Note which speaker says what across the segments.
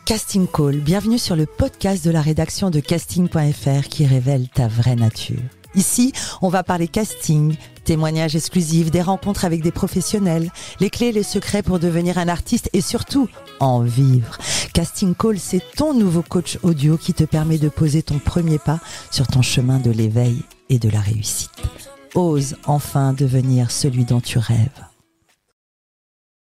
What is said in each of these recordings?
Speaker 1: Casting Call, bienvenue sur le podcast de la rédaction de casting.fr qui révèle ta vraie nature. Ici, on va parler casting, témoignages exclusifs, des rencontres avec des professionnels, les clés et les secrets pour devenir un artiste et surtout, en vivre. Casting Call, c'est ton nouveau coach audio qui te permet de poser ton premier pas sur ton chemin de l'éveil et de la réussite. Ose enfin devenir celui dont tu rêves.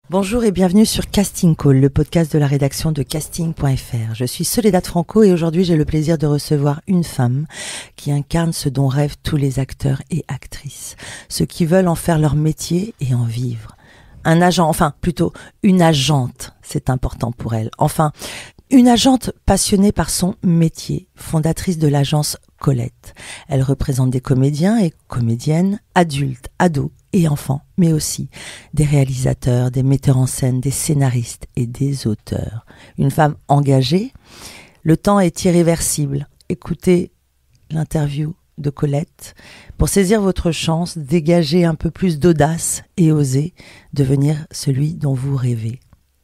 Speaker 1: Bonjour et bienvenue sur Casting Call, le podcast de la rédaction de casting.fr. Je suis Soledad Franco et aujourd'hui j'ai le plaisir de recevoir une femme qui incarne ce dont rêvent tous les acteurs et actrices, ceux qui veulent en faire leur métier et en vivre. Un agent, enfin plutôt une agente, c'est important pour elle. Enfin, une agente passionnée par son métier, fondatrice de l'agence Colette. Elle représente des comédiens et comédiennes, adultes, ados et enfants, mais aussi des réalisateurs, des metteurs en scène, des scénaristes et des auteurs. Une femme engagée, le temps est irréversible. Écoutez l'interview de Colette pour saisir votre chance, dégager un peu plus d'audace et oser devenir celui dont vous rêvez.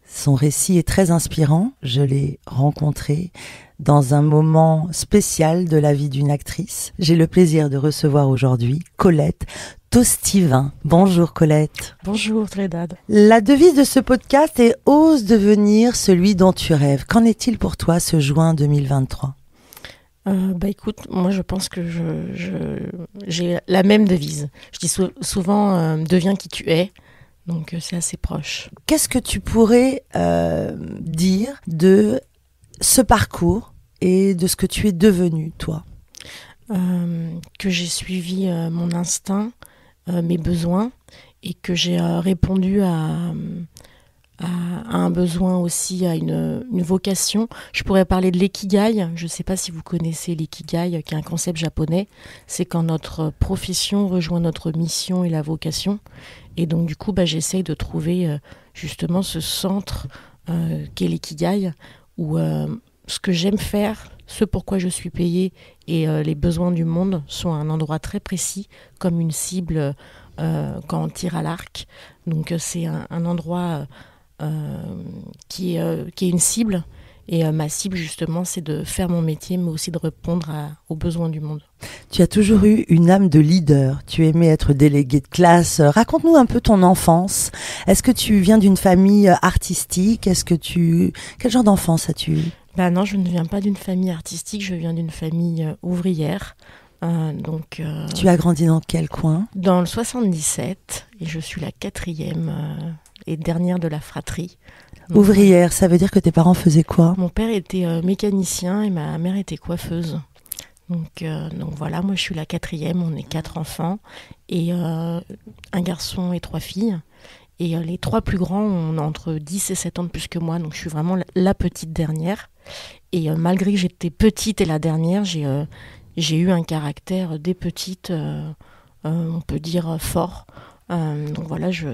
Speaker 1: Son récit est très inspirant, je l'ai rencontré dans un moment spécial de la vie d'une actrice. J'ai le plaisir de recevoir aujourd'hui Colette Tostivin. Bonjour Colette.
Speaker 2: Bonjour Soledad.
Speaker 1: La devise de ce podcast est « Ose devenir celui dont tu rêves ». Qu'en est-il pour toi ce juin 2023 ?
Speaker 2: Écoute, moi je pense que j'ai la même devise. Je dis souvent deviens qui tu es. Donc c'est assez proche.
Speaker 1: Qu'est-ce que tu pourrais dire de ce parcours et de ce que tu es devenue, toi ?
Speaker 2: Que j'ai suivi mon instinct, mes besoins, et que j'ai répondu à un besoin aussi, à une vocation. Je pourrais parler de l'ikigai. Je ne sais pas si vous connaissez l'ikigai, qui est un concept japonais. C'est quand notre profession rejoint notre mission et la vocation. Et donc, du coup, j'essaye de trouver justement ce centre qu'est l'ikigai, où ce que j'aime faire, ce pourquoi je suis payée et les besoins du monde sont à un endroit très précis, comme une cible quand on tire à l'arc. Donc, c'est un endroit qui est une cible. Et ma cible, justement, c'est de faire mon métier, mais aussi de répondre aux besoins du monde.
Speaker 1: Tu as toujours eu une âme de leader. Tu aimais être déléguée de classe. Raconte-nous un peu ton enfance. Est-ce que tu viens d'une famille artistique ? Quel genre d'enfance as-tu eu ?
Speaker 2: Non, je ne viens pas d'une famille artistique. Je viens d'une famille ouvrière.
Speaker 1: Tu as grandi dans quel coin ?
Speaker 2: Dans le 77. Et je suis la 4e et dernière de la fratrie. Donc,
Speaker 1: ouvrière, ça veut dire que tes parents faisaient quoi ?
Speaker 2: Mon père était mécanicien et ma mère était coiffeuse. Donc voilà, moi je suis la 4e, on est 4 enfants, et un garçon et 3 filles. Et les 3 plus grands ont entre 10 et 7 ans de plus que moi, donc je suis vraiment la petite dernière. Et malgré que j'étais petite et la dernière, j'ai eu un caractère dès petite, on peut dire fort. Donc voilà, je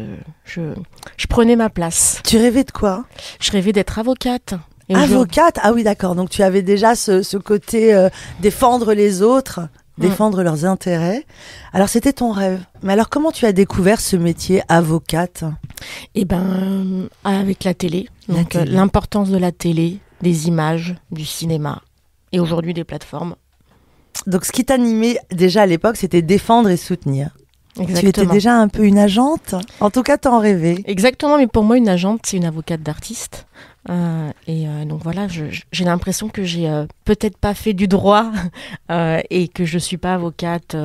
Speaker 2: prenais ma place.
Speaker 1: Tu rêvais de quoi ?
Speaker 2: Je rêvais d'être avocate.
Speaker 1: Avocate ? Ah oui, d'accord. Donc tu avais déjà ce côté défendre les autres, défendre leurs intérêts. Alors c'était ton rêve. Mais alors comment tu as découvert ce métier avocate ?
Speaker 2: Avec la télé. Donc l'importance de la télé, des images, du cinéma et aujourd'hui des plateformes.
Speaker 1: Donc ce qui t'animait déjà à l'époque, c'était défendre et soutenir.
Speaker 2: Exactement.
Speaker 1: Tu étais déjà un peu une agente ? En tout cas, t'en rêvais.
Speaker 2: Exactement, mais pour moi, une agente, c'est une avocate d'artiste. Donc voilà, j'ai l'impression que j'ai peut-être pas fait du droit et que je suis pas avocate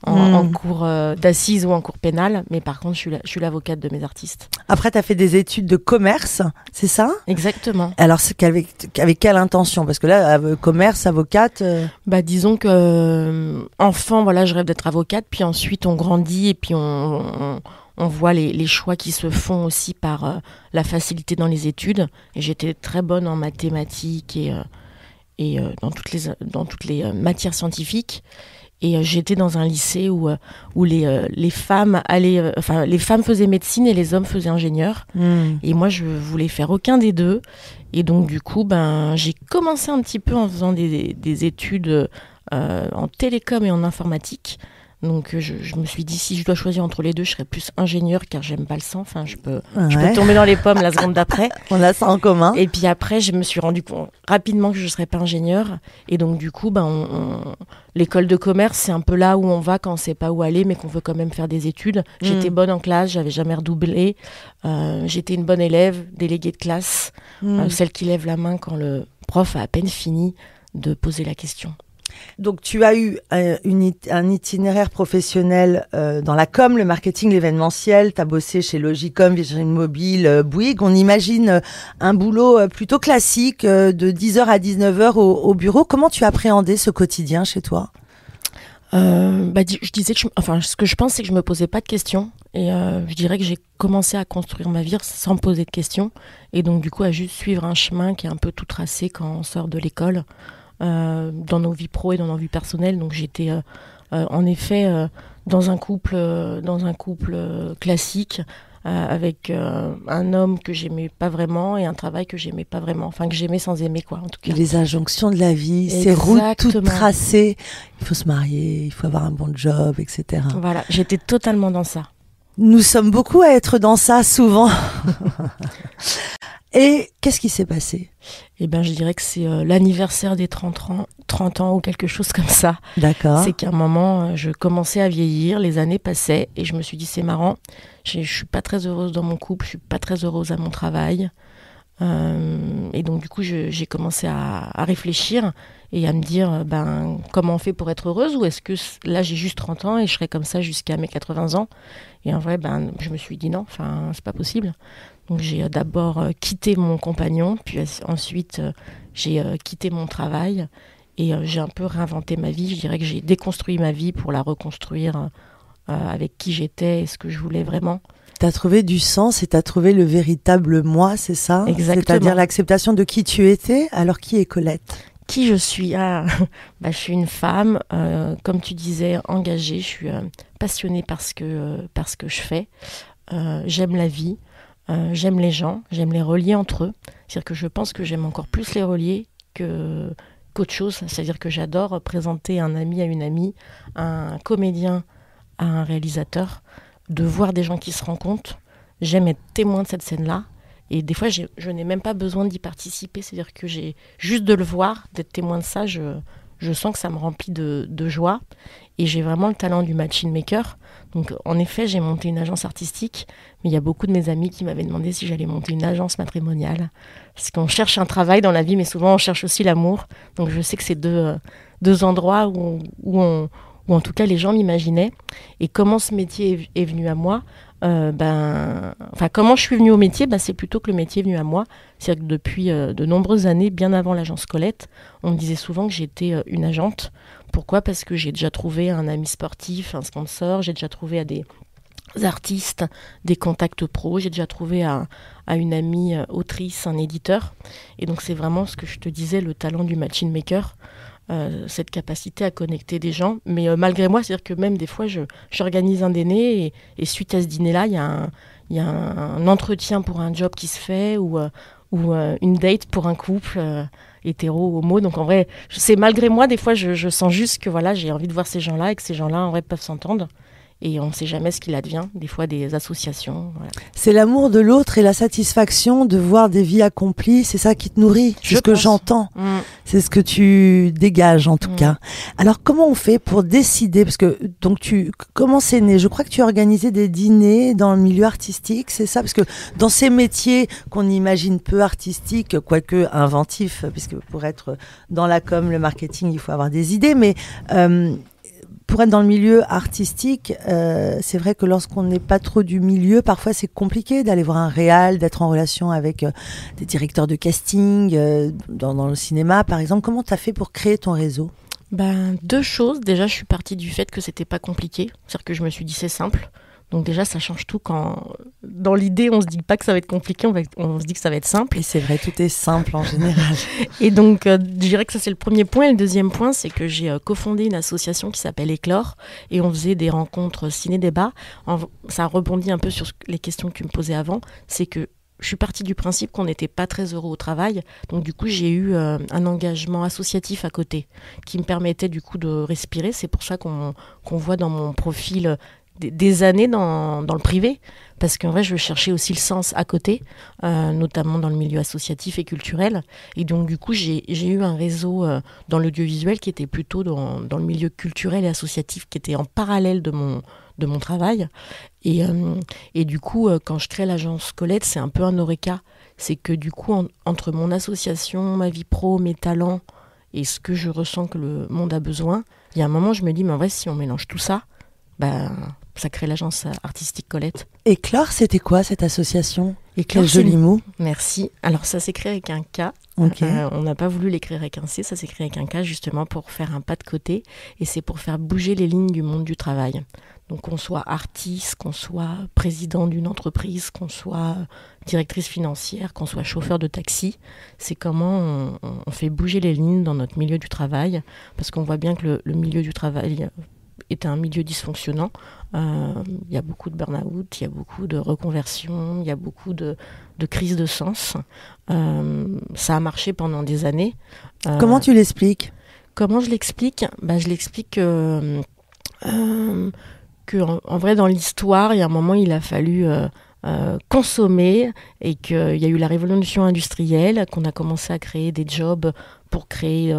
Speaker 2: en cours d'assises ou en cours pénal, mais par contre, je suis l'avocate de mes artistes.
Speaker 1: Après, tu as fait des études de commerce, c'est ça ?
Speaker 2: Exactement.
Speaker 1: Alors, avec quelle intention ? Parce que là, commerce, avocate...
Speaker 2: Disons que enfant, voilà, je rêve d'être avocate, puis ensuite on grandit et puis on voit les choix qui se font aussi par la facilité dans les études. Et j'étais très bonne en mathématiques et dans toutes les matières scientifiques. Et j'étais dans un lycée où les femmes les femmes faisaient médecine et les hommes faisaient ingénieur. Et moi, je voulais faire aucun des deux. Et donc, du coup, j'ai commencé un petit peu en faisant des études en télécom et en informatique. Donc je me suis dit, si je dois choisir entre les deux, je serais plus ingénieur, car j'aime pas le sang. Enfin, je peux tomber dans les pommes la seconde d'après.
Speaker 1: On a ça en commun.
Speaker 2: Et puis après, je me suis rendu compte rapidement que je serais pas ingénieur. Et donc du coup, l'école de commerce, c'est un peu là où on va quand on sait pas où aller, mais qu'on veut quand même faire des études. J'étais bonne en classe, j'avais jamais redoublé. J'étais une bonne élève, déléguée de classe, celle qui lève la main quand le prof a à peine fini de poser la question.
Speaker 1: Donc, tu as eu un itinéraire professionnel dans la com, le marketing, l'événementiel. Tu as bossé chez Logicom, Virgin Mobile, Bouygues. On imagine un boulot plutôt classique de 10h à 19h au bureau. Comment tu appréhendais ce quotidien chez toi ?
Speaker 2: Je disais que ce que je pense, c'est que je me posais pas de questions. Et je dirais que j'ai commencé à construire ma vie sans me poser de questions. Et donc, du coup, à juste suivre un chemin qui est un peu tout tracé quand on sort de l'école. Dans nos vies pro et dans nos vies personnelles. Donc j'étais en effet dans un couple classique avec un homme que j'aimais pas vraiment et un travail que j'aimais pas vraiment, enfin que j'aimais sans aimer quoi en tout cas.
Speaker 1: Les injonctions de la vie, ces routes toutes tracées, il faut se marier, il faut avoir un bon job, etc.
Speaker 2: Voilà, j'étais totalement dans ça.
Speaker 1: Nous sommes beaucoup à être dans ça souvent. Et qu'est-ce qui s'est passé ?
Speaker 2: Eh ben, je dirais que c'est l'anniversaire des 30 ans ou quelque chose comme ça.
Speaker 1: D'accord.
Speaker 2: C'est qu'à un moment, je commençais à vieillir, les années passaient et je me suis dit c'est marrant, je suis pas très heureuse dans mon couple, je suis pas très heureuse à mon travail. Et donc du coup, j'ai commencé à réfléchir et à me dire comment on fait pour être heureuse, ou est-ce que là j'ai juste 30 ans et je serai comme ça jusqu'à mes 80 ans. Et en vrai, je me suis dit non, c'est pas possible. Donc j'ai d'abord quitté mon compagnon, puis ensuite j'ai quitté mon travail et j'ai un peu réinventé ma vie. Je dirais que j'ai déconstruit ma vie pour la reconstruire avec qui j'étais et ce que je voulais vraiment.
Speaker 1: Tu as trouvé du sens et tu as trouvé le véritable moi, c'est ça ?
Speaker 2: Exactement.
Speaker 1: C'est-à-dire l'acceptation de qui tu étais. Alors qui est Colette ?
Speaker 2: Qui je suis ? Je suis une femme, comme tu disais, engagée. Je suis passionnée par ce que je fais. J'aime la vie. J'aime les gens, j'aime les relier entre eux. C'est-à-dire que je pense que j'aime encore plus les relier qu'autre chose. C'est-à-dire que j'adore présenter un ami à une amie, un comédien à un réalisateur, de voir des gens qui se rencontrent. J'aime être témoin de cette scène-là. Et des fois, je n'ai même pas besoin d'y participer. C'est-à-dire que j'ai juste de le voir, d'être témoin de ça, je sens que ça me remplit de joie. Et j'ai vraiment le talent du machine maker. Donc, en effet, j'ai monté une agence artistique. Mais il y a beaucoup de mes amis qui m'avaient demandé si j'allais monter une agence matrimoniale. Parce qu'on cherche un travail dans la vie, mais souvent on cherche aussi l'amour. Donc, je sais que c'est deux endroits où en tout cas les gens m'imaginaient. Et comment ce métier est venu à moi ? Comment je suis venue au métier, c'est plutôt que le métier est venu à moi. C'est-à-dire que depuis de nombreuses années, bien avant l'agence Colette, on me disait souvent que j'étais une agente. Pourquoi ? Parce que j'ai déjà trouvé un ami sportif, un sponsor, j'ai déjà trouvé à des artistes, des contacts pros, j'ai déjà trouvé à une amie autrice, un éditeur. Et donc c'est vraiment ce que je te disais, le talent du machine maker. Cette capacité à connecter des gens, mais malgré moi, c'est-à-dire que même des fois j'organise un dîner et suite à ce dîner-là, il y a un entretien pour un job qui se fait ou une date pour un couple hétéro ou homo. Donc en vrai, c'est malgré moi, des fois je sens juste que voilà, j'ai envie de voir ces gens-là et que ces gens-là en vrai peuvent s'entendre. Et on ne sait jamais ce qu'il advient, des fois des associations. Voilà.
Speaker 1: C'est l'amour de l'autre et la satisfaction de voir des vies accomplies, c'est ça qui te nourrit, c'est ce que j'entends. C'est ce que tu dégages en tout cas. Alors comment on fait pour décider, parce que donc comment c'est né ? Je crois que tu organisais des dîners dans le milieu artistique, c'est ça ? Parce que dans ces métiers qu'on imagine peu artistiques, quoique inventifs, puisque pour être dans la com, le marketing, il faut avoir des idées, mais pour être dans le milieu artistique, c'est vrai que lorsqu'on n'est pas trop du milieu, parfois c'est compliqué d'aller voir un réal, d'être en relation avec des directeurs de casting, dans le cinéma par exemple. Comment tu as fait pour créer ton réseau ?
Speaker 2: Deux choses. Déjà, je suis partie du fait que c'était pas compliqué. C'est-à-dire que je me suis dit c'est simple. Donc déjà, ça change tout quand, dans l'idée, on se dit pas que ça va être compliqué, on se dit que ça va être simple.
Speaker 1: Et c'est vrai, tout est simple en général.
Speaker 2: Et donc, je dirais que ça, c'est le premier point. Et le deuxième point, c'est que j'ai cofondé une association qui s'appelle Éclore. Et on faisait des rencontres ciné-débat. Ça rebondit un peu sur les questions que tu me posais avant. C'est que je suis partie du principe qu'on n'était pas très heureux au travail. Donc du coup, j'ai eu un engagement associatif à côté qui me permettait du coup de respirer. C'est pour ça qu'on voit dans mon profil des années dans le privé. Parce qu'en vrai, je cherchais aussi le sens à côté, notamment dans le milieu associatif et culturel. Et donc du coup, j'ai eu un réseau dans l'audiovisuel qui était plutôt dans le milieu culturel et associatif, qui était en parallèle de mon travail. Et du coup, quand je crée l'agence Colette, c'est un peu un eureka. C'est que du coup, entre mon association, ma vie pro, mes talents et ce que je ressens que le monde a besoin, il y a un moment, je me dis, mais en vrai, si on mélange tout ça, ça crée l'agence artistique Colette.
Speaker 1: Éclore, c'était quoi cette association?
Speaker 2: Éclore,
Speaker 1: quel joli mot.
Speaker 2: Merci. Alors, ça s'écrit avec un K.
Speaker 1: Okay.
Speaker 2: On n'a pas voulu l'écrire avec un C, ça s'écrit avec un K justement pour faire un pas de côté. Et c'est pour faire bouger les lignes du monde du travail. Donc qu'on soit artiste, qu'on soit président d'une entreprise, qu'on soit directrice financière, qu'on soit chauffeur de taxi, c'est comment on fait bouger les lignes dans notre milieu du travail, parce qu'on voit bien que le milieu du travail est un milieu dysfonctionnant. Il y a beaucoup de burn-out, il y a beaucoup de reconversion, il y a beaucoup de crises de sens. Ça a marché pendant des années.
Speaker 1: Comment tu l'expliques?
Speaker 2: Comment je l'explique? Je l'explique en vrai, dans l'histoire, il y a un moment, il a fallu consommer et qu'il y a eu la révolution industrielle, qu'on a commencé à créer des jobs pour créer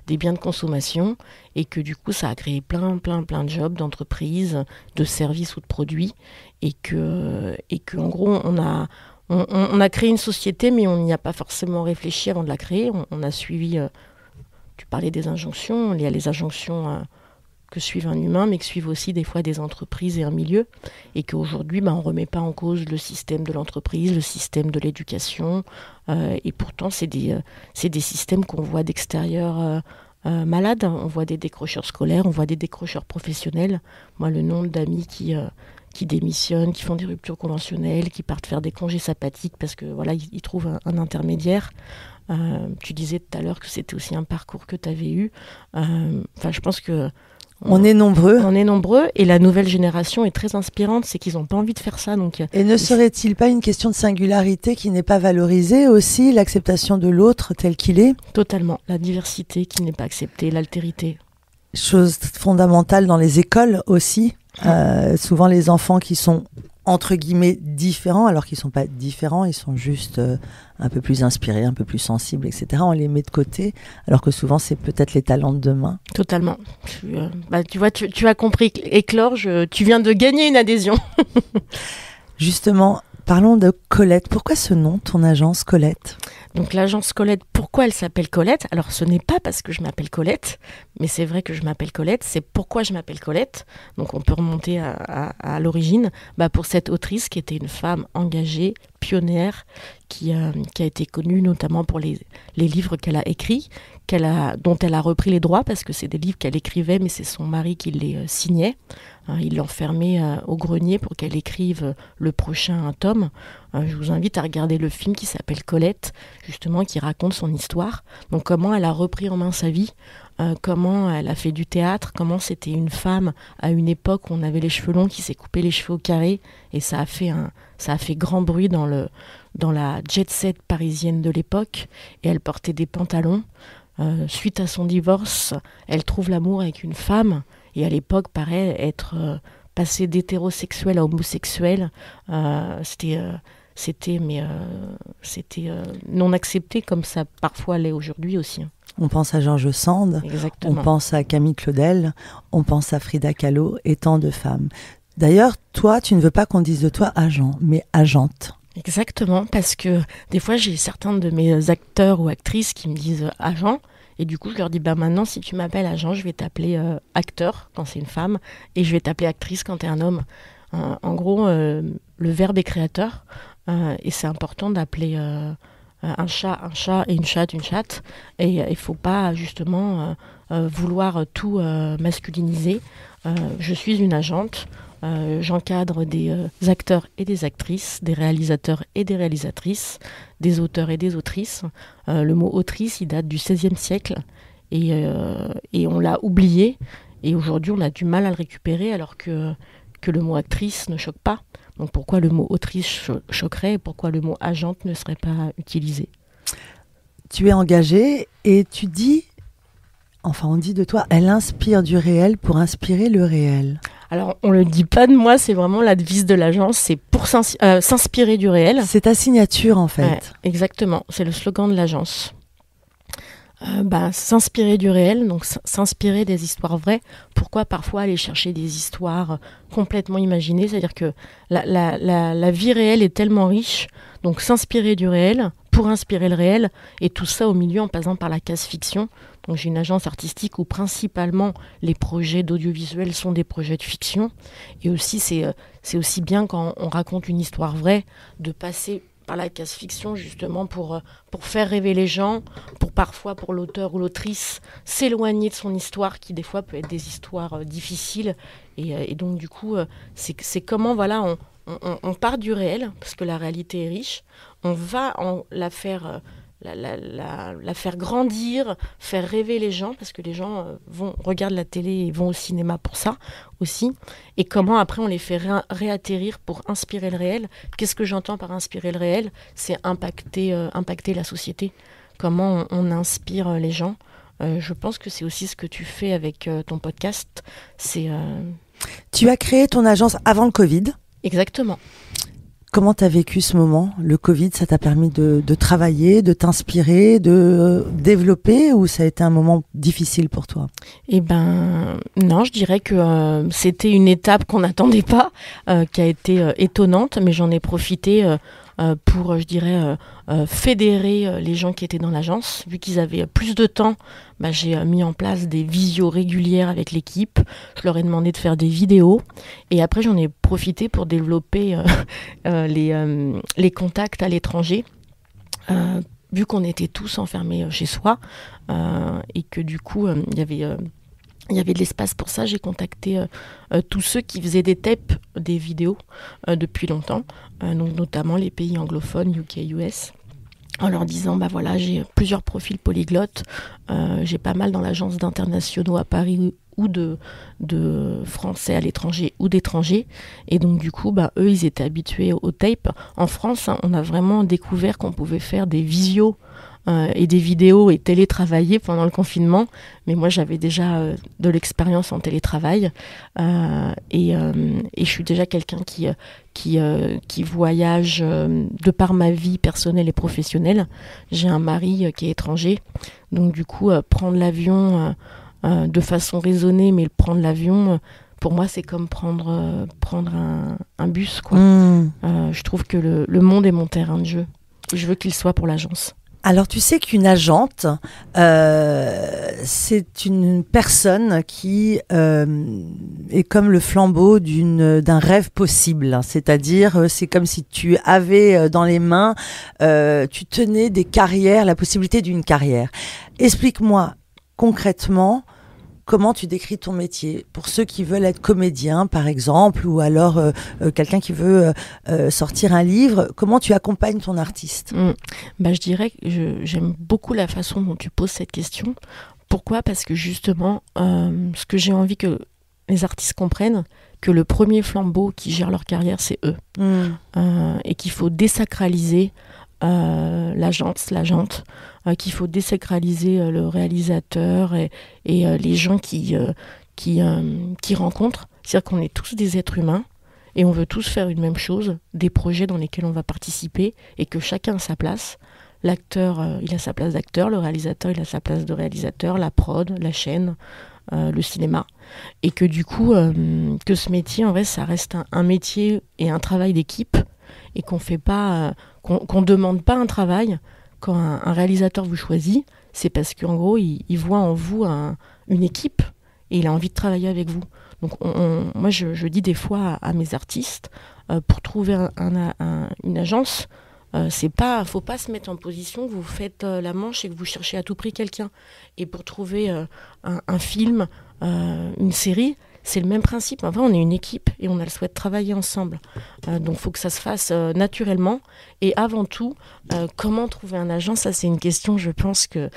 Speaker 2: des biens de consommation et que du coup, ça a créé plein de jobs, d'entreprises, de services ou de produits et que en gros, on a créé une société, mais on n'y a pas forcément réfléchi avant de la créer. On a suivi, tu parlais des injonctions, il y a les injonctions que suivent un humain, mais que suivent aussi des fois des entreprises et un milieu, et qu'aujourd'hui, on ne remet pas en cause le système de l'entreprise, le système de l'éducation, et pourtant, c'est des systèmes qu'on voit d'extérieur malades. On voit des décrocheurs scolaires, on voit des décrocheurs professionnels. Moi, le nombre d'amis qui démissionnent, qui font des ruptures conventionnelles, qui partent faire des congés sabbatiques parce que voilà, ils trouvent un intermédiaire. Tu disais tout à l'heure que c'était aussi un parcours que tu avais eu. Je pense que
Speaker 1: on est nombreux.
Speaker 2: On est nombreux et la nouvelle génération est très inspirante, c'est qu'ils n'ont pas envie de faire ça.
Speaker 1: Et ne serait-il pas une question de singularité qui n'est pas valorisée aussi, l'acceptation de l'autre tel qu'il est?
Speaker 2: Totalement, la diversité qui n'est pas acceptée, l'altérité.
Speaker 1: Chose fondamentale dans les écoles aussi. Souvent les enfants qui sont entre guillemets différents, alors qu'ils ne sont pas différents, ils sont juste un peu plus inspirés, un peu plus sensibles, etc. On les met de côté, alors que souvent c'est peut-être les talents de demain.
Speaker 2: Totalement. Tu vois, tu as compris, Éclore, tu viens de gagner une adhésion.
Speaker 1: Justement, parlons de Colette. Pourquoi ce nom, ton agence Colette?
Speaker 2: Donc l'agence Colette, pourquoi elle s'appelle Colette? Alors ce n'est pas parce que je m'appelle Colette, mais c'est vrai que je m'appelle Colette, c'est pourquoi je m'appelle Colette. Donc on peut remonter à l'origine, pour cette autrice qui était une femme engagée, pionnière, qui a été connue notamment pour les livres qu'elle a écrits, dont elle a repris les droits, parce que c'est des livres qu'elle écrivait, mais c'est son mari qui les signait. Il l'enfermait au grenier pour qu'elle écrive le prochain tome. Je vous invite à regarder le film qui s'appelle Colette, justement, qui raconte son histoire. Donc comment elle a repris en main sa vie, comment elle a fait du théâtre, comment c'était une femme à une époque où on avait les cheveux longs qui s'est coupé les cheveux au carré, et ça a fait grand bruit dans la jet-set parisienne de l'époque, et elle portait des pantalons. Suite à son divorce, elle trouve l'amour avec une femme, et à l'époque, pareil, être passé d'hétérosexuel à homosexuel, c'était non accepté, comme ça parfois l'est aujourd'hui aussi.
Speaker 1: On pense à Georges Sand,
Speaker 2: exactement.
Speaker 1: On pense à Camille Claudel, on pense à Frida Kahlo et tant de femmes. D'ailleurs, toi, tu ne veux pas qu'on dise de toi agent, mais agente.
Speaker 2: Exactement, parce que des fois, j'ai certains de mes acteurs ou actrices qui me disent agent. Et du coup, je leur dis, maintenant, si tu m'appelles agent, je vais t'appeler acteur quand c'est une femme, et je vais t'appeler actrice quand t'es un homme. En gros, le verbe est créateur, et c'est important d'appeler un chat et une chatte une chatte. Et il ne faut pas, justement, vouloir tout masculiniser. Je suis une agente. J'encadre des acteurs et des actrices, des réalisateurs et des réalisatrices, des auteurs et des autrices. Le mot autrice, il date du XVIe siècle et on l'a oublié. Et aujourd'hui, on a du mal à le récupérer alors que le mot actrice ne choque pas. Donc pourquoi le mot autrice choquerait et pourquoi le mot agente ne serait pas utilisé?
Speaker 1: Tu es engagée et tu dis, enfin on dit de toi, elle inspire du réel pour inspirer le réel.
Speaker 2: Alors on le dit pas de moi, c'est vraiment la devise de l'agence, c'est pour s'inspirer du réel.
Speaker 1: C'est ta signature en fait.
Speaker 2: Ouais, exactement, c'est le slogan de l'agence. S'inspirer du réel, donc s'inspirer des histoires vraies. Pourquoi parfois aller chercher des histoires complètement imaginées? C'est-à-dire que la vie réelle est tellement riche, donc s'inspirer du réel pour inspirer le réel, et tout ça au milieu en passant par la case fiction. Donc j'ai une agence artistique où principalement les projets d'audiovisuel sont des projets de fiction, et aussi c'est aussi bien quand on raconte une histoire vraie de passer par la case fiction justement pour faire rêver les gens, pour l'auteur ou l'autrice s'éloigner de son histoire qui des fois peut être des histoires difficiles, et donc du coup c'est comment voilà on part du réel parce que la réalité est riche, on va la faire la faire grandir, faire rêver les gens, parce que les gens regardent la télé et vont au cinéma pour ça aussi. Et comment après on les fait réatterrir pour inspirer le réel. Qu'est-ce que j'entends par inspirer le réel? C'est impacter la société. Comment on inspire les gens. Je pense que c'est aussi ce que tu fais avec ton podcast.
Speaker 1: Tu as créé ton agence avant le Covid.
Speaker 2: Exactement.
Speaker 1: Comment tu as vécu ce moment? Le Covid, ça t'a permis de travailler, de t'inspirer, de développer, ou ça a été un moment difficile pour toi?
Speaker 2: Eh ben non, je dirais que c'était une étape qu'on n'attendait pas, qui a été étonnante, mais j'en ai profité pour, je dirais, fédérer les gens qui étaient dans l'agence. Vu qu'ils avaient plus de temps, j'ai mis en place des visios régulières avec l'équipe. Je leur ai demandé de faire des vidéos. Et après, j'en ai profité pour développer les contacts à l'étranger. Vu qu'on était tous enfermés chez soi et que du coup, il y avait de l'espace pour ça, j'ai contacté tous ceux qui faisaient des tapes, des vidéos depuis longtemps, donc notamment les pays anglophones, UK, US, en leur disant, voilà, j'ai plusieurs profils polyglottes, j'ai pas mal dans l'agence d'internationaux à Paris ou de Français à l'étranger ou d'étrangers. Et donc du coup, eux, ils étaient habitués aux tapes. En France, on a vraiment découvert qu'on pouvait faire des visios et des vidéos et télétravailler pendant le confinement. Mais moi, j'avais déjà de l'expérience en télétravail et je suis déjà quelqu'un qui voyage de par ma vie personnelle et professionnelle. J'ai un mari qui est étranger. Donc du coup, prendre l'avion de façon raisonnée, mais prendre l'avion... pour moi, c'est comme prendre un bus, quoi. Je trouve que le monde est mon terrain de jeu. Et je veux qu'il soit pour l'agence.
Speaker 1: Alors, tu sais qu'une agente, c'est une personne qui est comme le flambeau d'un rêve possible. C'est-à-dire, c'est comme si tu avais dans les mains, tu tenais des carrières, la possibilité d'une carrière. Explique-moi concrètement comment tu décris ton métier pour ceux qui veulent être comédiens, par exemple, ou alors quelqu'un qui veut sortir un livre. Comment tu accompagnes ton artiste?
Speaker 2: Je dirais que j'aime beaucoup la façon dont tu poses cette question. Pourquoi? Parce que justement, ce que j'ai envie que les artistes comprennent, que le premier flambeau qui gère leur carrière, c'est eux. Et qu'il faut désacraliser l'agente, qu'il faut désacraliser le réalisateur et les gens qui rencontrent. C'est-à-dire qu'on est tous des êtres humains et on veut tous faire une même chose, des projets dans lesquels on va participer et que chacun a sa place. L'acteur, il a sa place d'acteur, le réalisateur, il a sa place de réalisateur, la prod, la chaîne, le cinéma. Et que du coup, que ce métier, en vrai, ça reste un métier et un travail d'équipe et qu'on fait pas, qu'on demande pas un travail. Quand un réalisateur vous choisit, c'est parce qu'en gros, il voit en vous une équipe et il a envie de travailler avec vous. Donc moi, je dis des fois à mes artistes, pour trouver une agence, faut pas se mettre en position que vous faites la manche et que vous cherchez à tout prix quelqu'un. Et pour trouver un film, une série, c'est le même principe. Enfin, on est une équipe et on a le souhait de travailler ensemble. Donc, il faut que ça se fasse naturellement. Et avant tout, comment trouver un agent ? Ça, c'est une question, je pense, que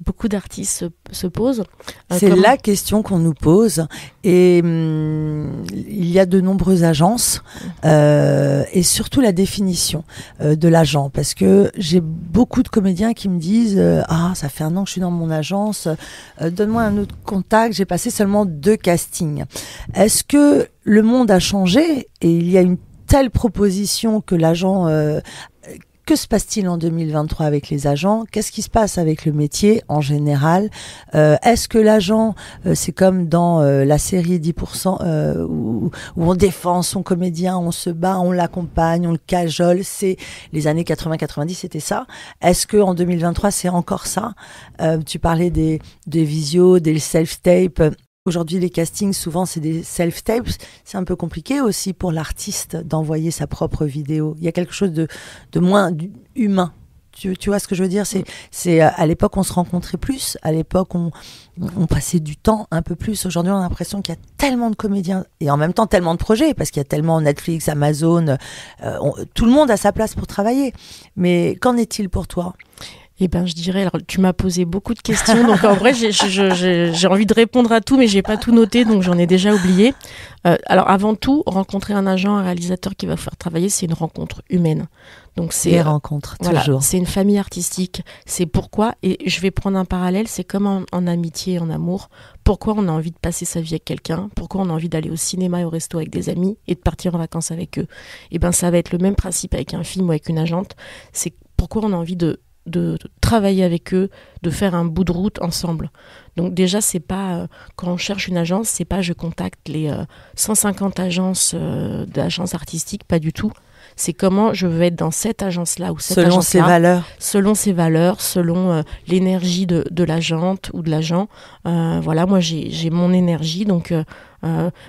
Speaker 2: beaucoup d'artistes se posent.
Speaker 1: C'est la question qu'on nous pose et il y a de nombreuses agences et surtout la définition de l'agent, parce que j'ai beaucoup de comédiens qui me disent ça fait 1 an que je suis dans mon agence, donne-moi un autre contact, j'ai passé seulement 2 castings. Est-ce que le monde a changé et il y a une telle proposition que l'agent... que se passe-t-il en 2023 avec les agents ? Qu'est-ce qui se passe avec le métier en général ? Est-ce que l'agent, c'est comme dans la série 10%, où on défend son comédien, on se bat, on l'accompagne, on le cajole, c'est les années 80-90, c'était ça. Est-ce qu'en 2023, c'est encore ça ? Tu parlais des visios, des self-tapes. Aujourd'hui, les castings, souvent, c'est des self-tapes. C'est un peu compliqué aussi pour l'artiste d'envoyer sa propre vidéo. Il y a quelque chose de moins humain. Tu vois ce que je veux dire ? C'est à l'époque, on se rencontrait plus. À l'époque, on passait du temps un peu plus. Aujourd'hui, on a l'impression qu'il y a tellement de comédiens et en même temps tellement de projets, parce qu'il y a tellement Netflix, Amazon. Tout le monde a sa place pour travailler. Mais qu'en est-il pour toi ?
Speaker 2: Eh ben, je dirais, alors tu m'as posé beaucoup de questions, donc en vrai j'ai envie de répondre à tout, mais j'ai pas tout noté, donc j'en ai déjà oublié. Alors avant tout, rencontrer un agent, un réalisateur qui va vous faire travailler, c'est une rencontre humaine. Donc c'est
Speaker 1: les rencontres,
Speaker 2: voilà,
Speaker 1: toujours.
Speaker 2: C'est une famille artistique. C'est pourquoi, et je vais prendre un parallèle, c'est comme en amitié, en amour. Pourquoi on a envie de passer sa vie avec quelqu'un ? Pourquoi on a envie d'aller au cinéma et au resto avec des amis et de partir en vacances avec eux ? Eh ben, ça va être le même principe avec un film ou avec une agente. C'est pourquoi on a envie de travailler avec eux, de faire un bout de route ensemble. Donc déjà, c'est pas quand on cherche une agence, c'est pas je contacte les 150 agences d'agences artistiques, pas du tout. C'est comment je veux être dans cette agence-là ou cette agence-là. Selon ses valeurs, selon l'énergie de l'agente ou de l'agent. Voilà, moi j'ai mon énergie, donc...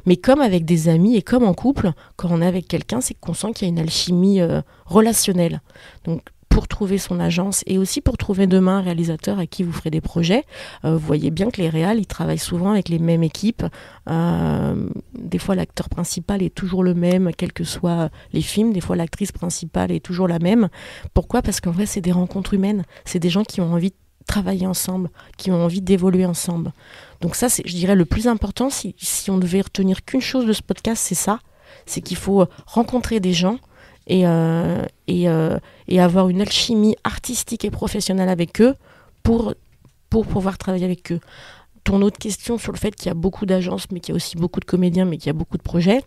Speaker 2: mais comme avec des amis et comme en couple, quand on est avec quelqu'un, c'est qu'on sent qu'il y a une alchimie relationnelle. Donc pour trouver son agence et aussi pour trouver demain un réalisateur à qui vous ferez des projets. Vous voyez bien que les réals, ils travaillent souvent avec les mêmes équipes. Des fois, l'acteur principal est toujours le même, quels que soient les films. Des fois, l'actrice principale est toujours la même. Pourquoi ? Parce qu'en vrai, c'est des rencontres humaines. C'est des gens qui ont envie de travailler ensemble, qui ont envie d'évoluer ensemble. Donc ça, c'est, je dirais, le plus important. Si on devait retenir qu'une chose de ce podcast, c'est ça. C'est qu'il faut rencontrer des gens et avoir une alchimie artistique et professionnelle avec eux pour pouvoir travailler avec eux. Ton autre question sur le fait qu'il y a beaucoup d'agences, mais qu'il y a aussi beaucoup de comédiens, mais qu'il y a beaucoup de projets,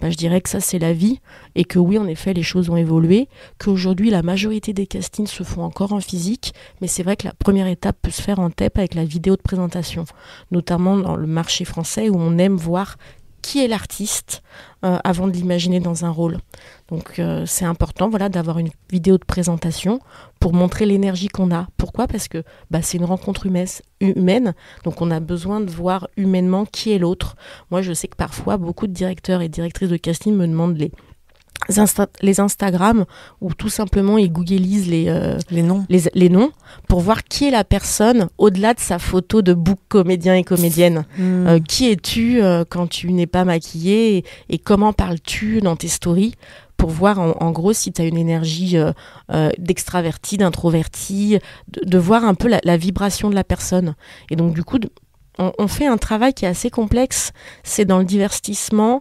Speaker 2: ben je dirais que ça, c'est la vie et que oui, en effet, les choses ont évolué, qu'aujourd'hui, la majorité des castings se font encore en physique, mais c'est vrai que la première étape peut se faire en TEP avec la vidéo de présentation, notamment dans le marché français où on aime voir qui est l'artiste avant de l'imaginer dans un rôle. Donc c'est important d'avoir une vidéo de présentation pour montrer l'énergie qu'on a. Pourquoi ? Parce que c'est une rencontre humaine, donc on a besoin de voir humainement qui est l'autre. Moi je sais que parfois beaucoup de directeurs et directrices de casting me demandent les Instagram ou tout simplement ils googlisent les noms pour voir qui est la personne au-delà de sa photo de book comédien et comédienne. Qui es-tu quand tu n'es pas maquillée et comment parles-tu dans tes stories pour voir en gros si tu as une énergie d'extraverti, d'introverti, de voir un peu la vibration de la personne. Et donc du coup on fait un travail qui est assez complexe, c'est dans le divertissement,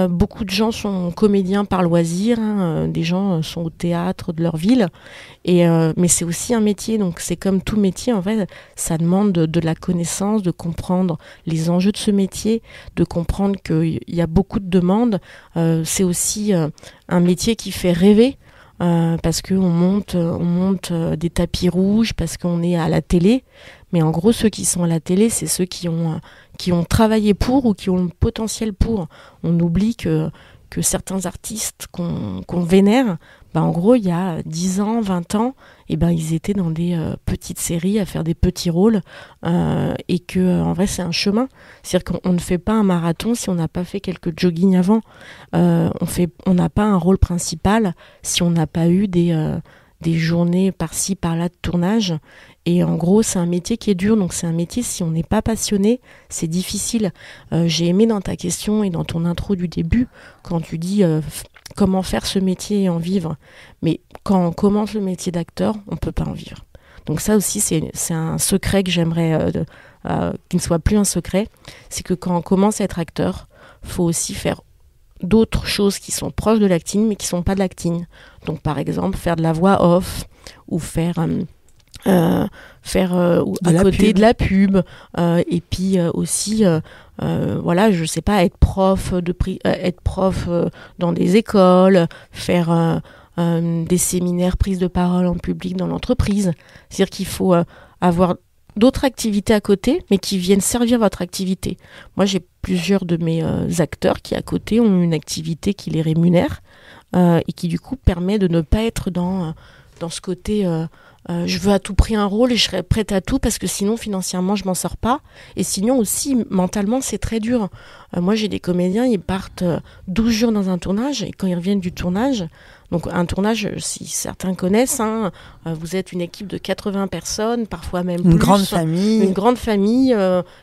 Speaker 2: beaucoup de gens sont comédiens par loisir, des gens sont au théâtre de leur ville, mais c'est aussi un métier, donc c'est comme tout métier, en fait, ça demande de la connaissance, de comprendre les enjeux de ce métier, de comprendre qu'il y a beaucoup de demandes, c'est aussi un métier qui fait rêver, parce qu'on monte des tapis rouges, parce qu'on est à la télé. Mais en gros, ceux qui sont à la télé, c'est ceux qui ont travaillé pour ou qui ont le potentiel pour. On oublie que certains artistes qu'on vénère, en gros, il y a 10 ans, 20 ans, ils étaient dans des petites séries à faire des petits rôles et que en vrai, c'est un chemin. C'est-à-dire qu'on ne fait pas un marathon si on n'a pas fait quelques jogging avant. On n'a pas un rôle principal si on n'a pas eu des des journées par-ci, par-là de tournage. Et en gros, c'est un métier qui est dur. Donc, c'est un métier, si on n'est pas passionné, c'est difficile. J'ai aimé dans ta question et dans ton intro du début, quand tu dis comment faire ce métier et en vivre. Mais quand on commence le métier d'acteur, on ne peut pas en vivre. Donc ça aussi, c'est un secret que j'aimerais qu'il ne soit plus un secret. C'est que quand on commence à être acteur, il faut aussi faire d'autres choses qui sont proches de l'acting, mais qui ne sont pas de l'acting. Donc par exemple, faire de la voix off, ou faire à côté de la pub, et puis aussi, voilà, je sais pas, être prof dans des écoles, faire des séminaires, prise de parole en public dans l'entreprise. C'est-à-dire qu'il faut avoir d'autres activités à côté, mais qui viennent servir votre activité. Moi, j'ai plusieurs de mes acteurs qui, à côté, ont une activité qui les rémunère et qui, du coup, permet de ne pas être dans ce côté je veux à tout prix un rôle et je serai prête à tout parce que sinon, financièrement, je m'en sors pas. Et sinon, aussi, mentalement, c'est très dur. Moi, j'ai des comédiens, ils partent 12 jours dans un tournage et quand ils reviennent du tournage, donc un tournage, si certains connaissent, vous êtes une équipe de 80 personnes, parfois même plus.
Speaker 1: Une grande famille.
Speaker 2: Une grande famille.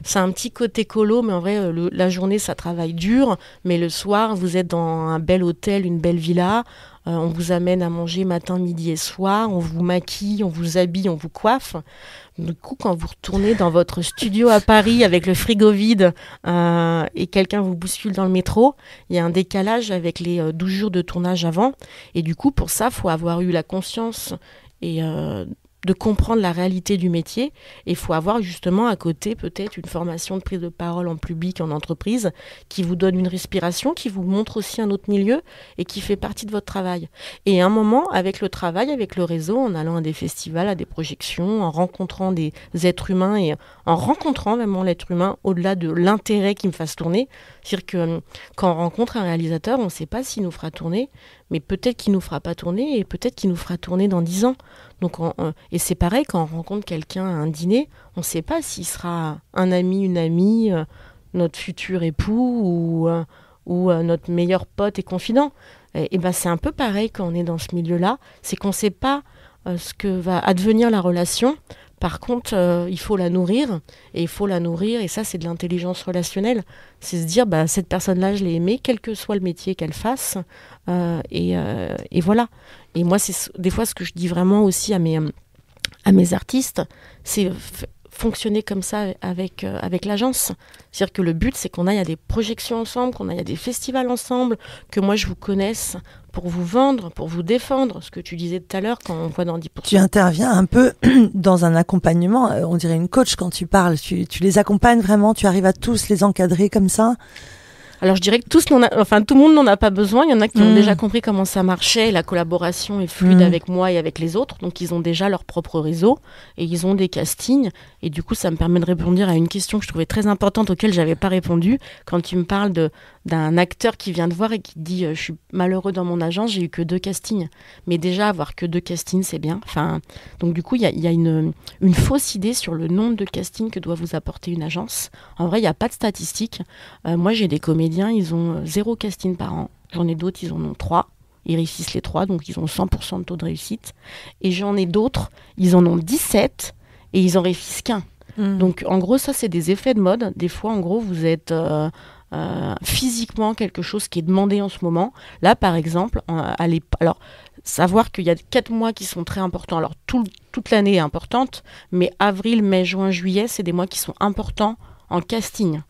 Speaker 2: C'est un petit côté colo, mais en vrai, la journée, ça travaille dur. Mais le soir, vous êtes dans un bel hôtel, une belle villa. On vous amène à manger matin, midi et soir. On vous maquille, on vous habille, on vous coiffe. Du coup, quand vous retournez dans votre studio à Paris avec le frigo vide et quelqu'un vous bouscule dans le métro, il y a un décalage avec les 12 jours de tournage avant. Et du coup, pour ça, il faut avoir eu la conscience et de comprendre la réalité du métier. Et il faut avoir justement à côté peut-être une formation de prise de parole en public, en entreprise, qui vous donne une respiration, qui vous montre aussi un autre milieu et qui fait partie de votre travail. Et à un moment, avec le travail, avec le réseau, en allant à des festivals, à des projections, en rencontrant des êtres humains et en rencontrant vraiment l'être humain au-delà de l'intérêt qui me fasse tourner. C'est-à-dire que quand on rencontre un réalisateur, on ne sait pas s'il nous fera tourner, mais peut-être qu'il ne nous fera pas tourner et peut-être qu'il nous fera tourner dans 10 ans. Donc, et c'est pareil, quand on rencontre quelqu'un à un dîner, on ne sait pas s'il sera un ami, une amie, notre futur époux ou notre meilleur pote et confident. Et ben, c'est un peu pareil quand on est dans ce milieu-là, c'est qu'on ne sait pas ce que va advenir la relation. Par contre, il faut la nourrir, et ça, c'est de l'intelligence relationnelle. C'est se dire, cette personne-là, je l'ai aimée, quel que soit le métier qu'elle fasse, et voilà. Et moi, c'est des fois ce que je dis vraiment aussi à mes artistes, c'est fonctionner comme ça avec l'agence. C'est-à-dire que le but, c'est qu'on aille à des projections ensemble, qu'on aille à des festivals ensemble, que moi, je vous connaisse pour vous vendre, pour vous défendre, ce que tu disais tout à l'heure quand on voit dans 10%.
Speaker 1: Tu interviens un peu dans un accompagnement, on dirait une coach quand tu parles, tu les accompagnes vraiment, tu arrives à tous les encadrer comme ça?
Speaker 2: Alors je dirais que tout le monde n'en a pas besoin. Il y en a qui ont déjà compris comment ça marchait. La collaboration est fluide avec moi et avec les autres. Donc ils ont déjà leur propre réseau et ils ont des castings. Et du coup, ça me permet de répondre à une question que je trouvais très importante auquel j'avais pas répondu. Quand tu me parles d'un acteur qui vient te voir et qui te dit je suis malheureux dans mon agence, j'ai eu que 2 castings. Mais déjà avoir que 2 castings, c'est bien. Donc du coup, il y a une fausse idée sur le nombre de castings que doit vous apporter une agence. En vrai, il n'y a pas de statistiques. Moi, j'ai des comédiens, ils ont 0 casting par an. J'en ai d'autres, ils en ont 3. Ils réussissent les 3, donc ils ont 100% de taux de réussite. Et j'en ai d'autres, ils en ont 17 et ils en réussissent qu'un. Donc en gros, ça, c'est des effets de mode. Des fois, en gros, vous êtes physiquement quelque chose qui est demandé en ce moment. Là, par exemple, alors, savoir qu'il y a 4 mois qui sont très importants. Alors, toute l'année est importante, mais avril, mai, juin, juillet, c'est des mois qui sont importants en casting.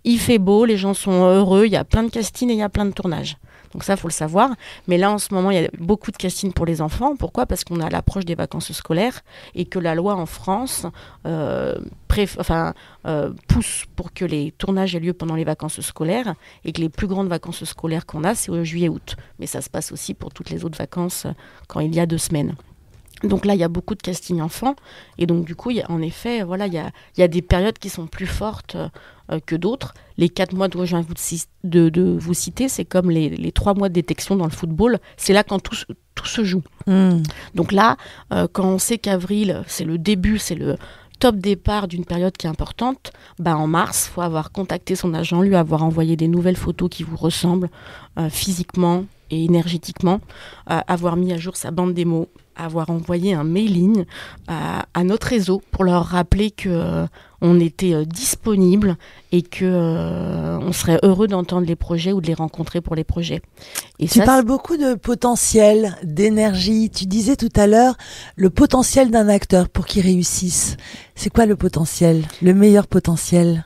Speaker 2: Il fait beau, les gens sont heureux, il y a plein de castings et il y a plein de tournages. Donc ça, il faut le savoir. Mais là, en ce moment, il y a beaucoup de castings pour les enfants. Pourquoi ? Parce qu'on est à l'approche des vacances scolaires et que la loi en France pousse pour que les tournages aient lieu pendant les vacances scolaires et que les plus grandes vacances scolaires qu'on a, c'est au juillet-août. Mais ça se passe aussi pour toutes les autres vacances quand il y a 2 semaines. Donc là, il y a beaucoup de castings enfants. Et donc, du coup, il y a des périodes qui sont plus fortes que d'autres. Les 4 mois dont je viens de vous citer, c'est comme les 3 mois de détection dans le football. C'est là quand tout se joue. Donc là, quand on sait qu'avril, c'est le début, c'est le top départ d'une période qui est importante, en mars, il faut avoir contacté son agent, lui avoir envoyé des nouvelles photos qui vous ressemblent physiquement et énergétiquement, avoir mis à jour sa bande démo, avoir envoyé un mailing à notre réseau pour leur rappeler que on était disponible et que on serait heureux d'entendre les projets ou de les rencontrer pour les projets. Et
Speaker 1: tu parles beaucoup de potentiel, d'énergie. Tu disais tout à l'heure le potentiel d'un acteur pour qu'il réussisse. C'est quoi le potentiel, le meilleur potentiel?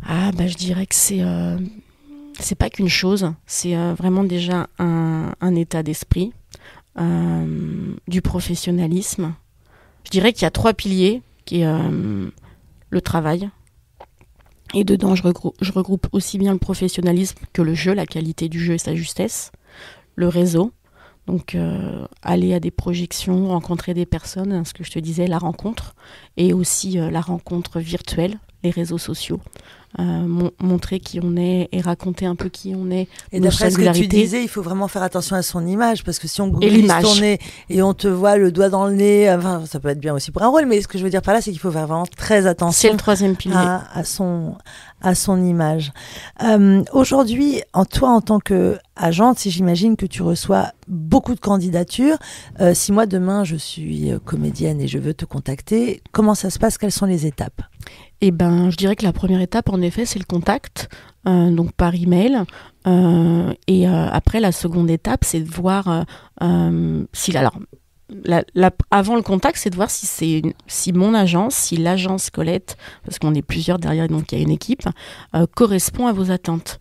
Speaker 2: Je dirais que c'est pas qu'une chose, c'est vraiment déjà un état d'esprit, du professionnalisme. Je dirais qu'il y a 3 piliers, qui est le travail. Et dedans, je regroupe aussi bien le professionnalisme que le jeu, la qualité du jeu et sa justesse. Le réseau, donc aller à des projections, rencontrer des personnes, ce que je te disais, la rencontre. Et aussi la rencontre virtuelle, les réseaux sociaux. Montrer qui on est et raconter un peu qui on est.
Speaker 1: Et d'après ce que tu disais, il faut vraiment faire attention à son image, parce que si on glisse ton nez et on te voit le doigt dans le nez, enfin, ça peut être bien aussi pour un rôle, mais ce que je veux dire par là, c'est qu'il faut faire vraiment très attention.
Speaker 2: C'est le 3e pilier.
Speaker 1: À son image. Aujourd'hui, toi, en tant qu'agente, si j'imagine que tu reçois beaucoup de candidatures, si moi demain je suis comédienne et je veux te contacter, comment ça se passe? Quelles sont les étapes?
Speaker 2: Je dirais que la première étape, en effet, c'est le contact, donc par email. Après, la seconde étape, c'est de voir avant le contact, c'est de voir si mon agence, si l'agence Colette, parce qu'on est plusieurs derrière, donc il y a une équipe, correspond à vos attentes.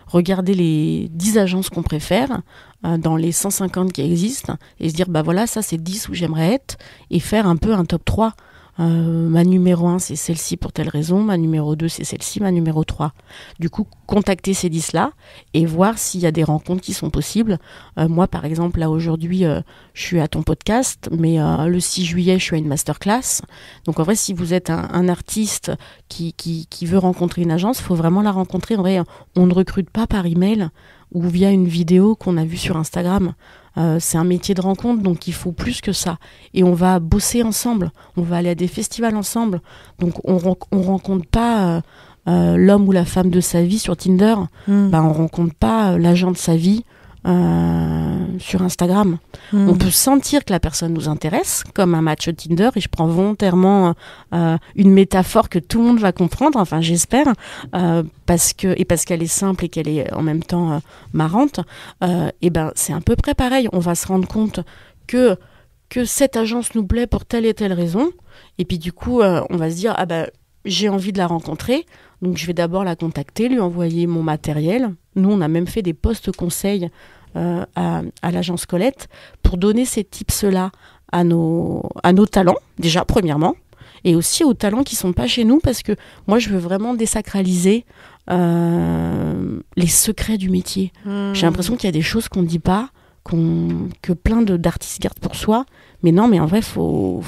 Speaker 2: Regarder les 10 agences qu'on préfère dans les 150 qui existent et se dire, voilà, ça c'est 10 où j'aimerais être, et faire un peu un top 3. Ma numéro 1, c'est celle-ci pour telle raison, ma numéro 2, c'est celle-ci, ma numéro 3. Du coup, contacter ces 10-là et voir s'il y a des rencontres qui sont possibles. Moi, par exemple, là, aujourd'hui, je suis à ton podcast, mais le 6 juillet, je suis à une masterclass. Donc, en vrai, si vous êtes un artiste qui veut rencontrer une agence, il faut vraiment la rencontrer. En vrai, on ne recrute pas par email ou via une vidéo qu'on a vue sur Instagram. C'est un métier de rencontre, donc il faut plus que ça. Et on va bosser ensemble, on va aller à des festivals ensemble. Donc on rencontre pas l'homme ou la femme de sa vie sur Tinder. On rencontre pas l'agent de sa vie sur Instagram. On peut sentir que la personne nous intéresse, comme un match Tinder, et je prends volontairement une métaphore que tout le monde va comprendre, enfin j'espère, parce qu'elle est simple et qu'elle est en même temps marrante. C'est à peu près pareil. On va se rendre compte que cette agence nous plaît pour telle et telle raison, et puis du coup on va se dire j'ai envie de la rencontrer, donc je vais d'abord la contacter, lui envoyer mon matériel. Nous, on a même fait des posts conseils à l'agence Colette pour donner ces tips-là à nos talents, déjà, premièrement, et aussi aux talents qui ne sont pas chez nous, parce que moi, je veux vraiment désacraliser les secrets du métier. J'ai l'impression qu'il y a des choses qu'on ne dit pas, que plein d'artistes gardent pour soi, mais non, mais en vrai, faut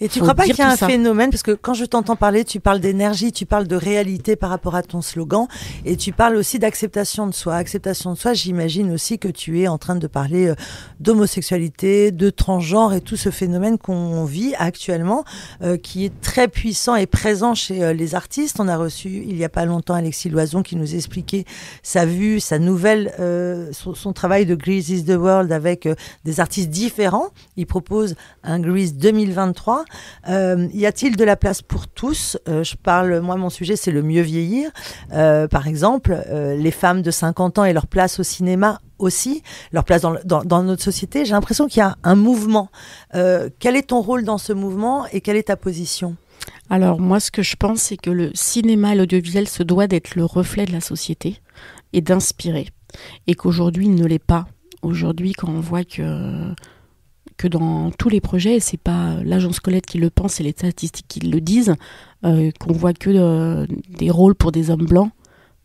Speaker 1: Et tu crois pas qu'il y a un phénomène, parce que quand je t'entends parler, tu parles d'énergie, tu parles de réalité par rapport à ton slogan, et tu parles aussi d'acceptation de soi. Acceptation de soi, j'imagine aussi que tu es en train de parler d'homosexualité, de transgenre et tout ce phénomène qu'on vit actuellement, qui est très puissant et présent chez les artistes. On a reçu il y a pas longtemps Alexis Loison qui nous expliquait sa vue, sa nouvelle, son travail de Grease is the World avec des artistes différents. Il propose un Grease 2023. Y a-t-il de la place pour tous? Moi, mon sujet, c'est le mieux vieillir. Par exemple, les femmes de 50 ans et leur place au cinéma aussi, leur place dans notre société. J'ai l'impression qu'il y a un mouvement. Quel est ton rôle dans ce mouvement et quelle est ta position?
Speaker 2: Alors, moi, ce que je pense, c'est que le cinéma et l'audiovisuel se doit d'être le reflet de la société et d'inspirer. Et qu'aujourd'hui, il ne l'est pas. Aujourd'hui, quand on voit que dans tous les projets, et c'est pas l'agence Colette qui le pense, c'est les statistiques qui le disent, qu'on voit que des rôles pour des hommes blancs,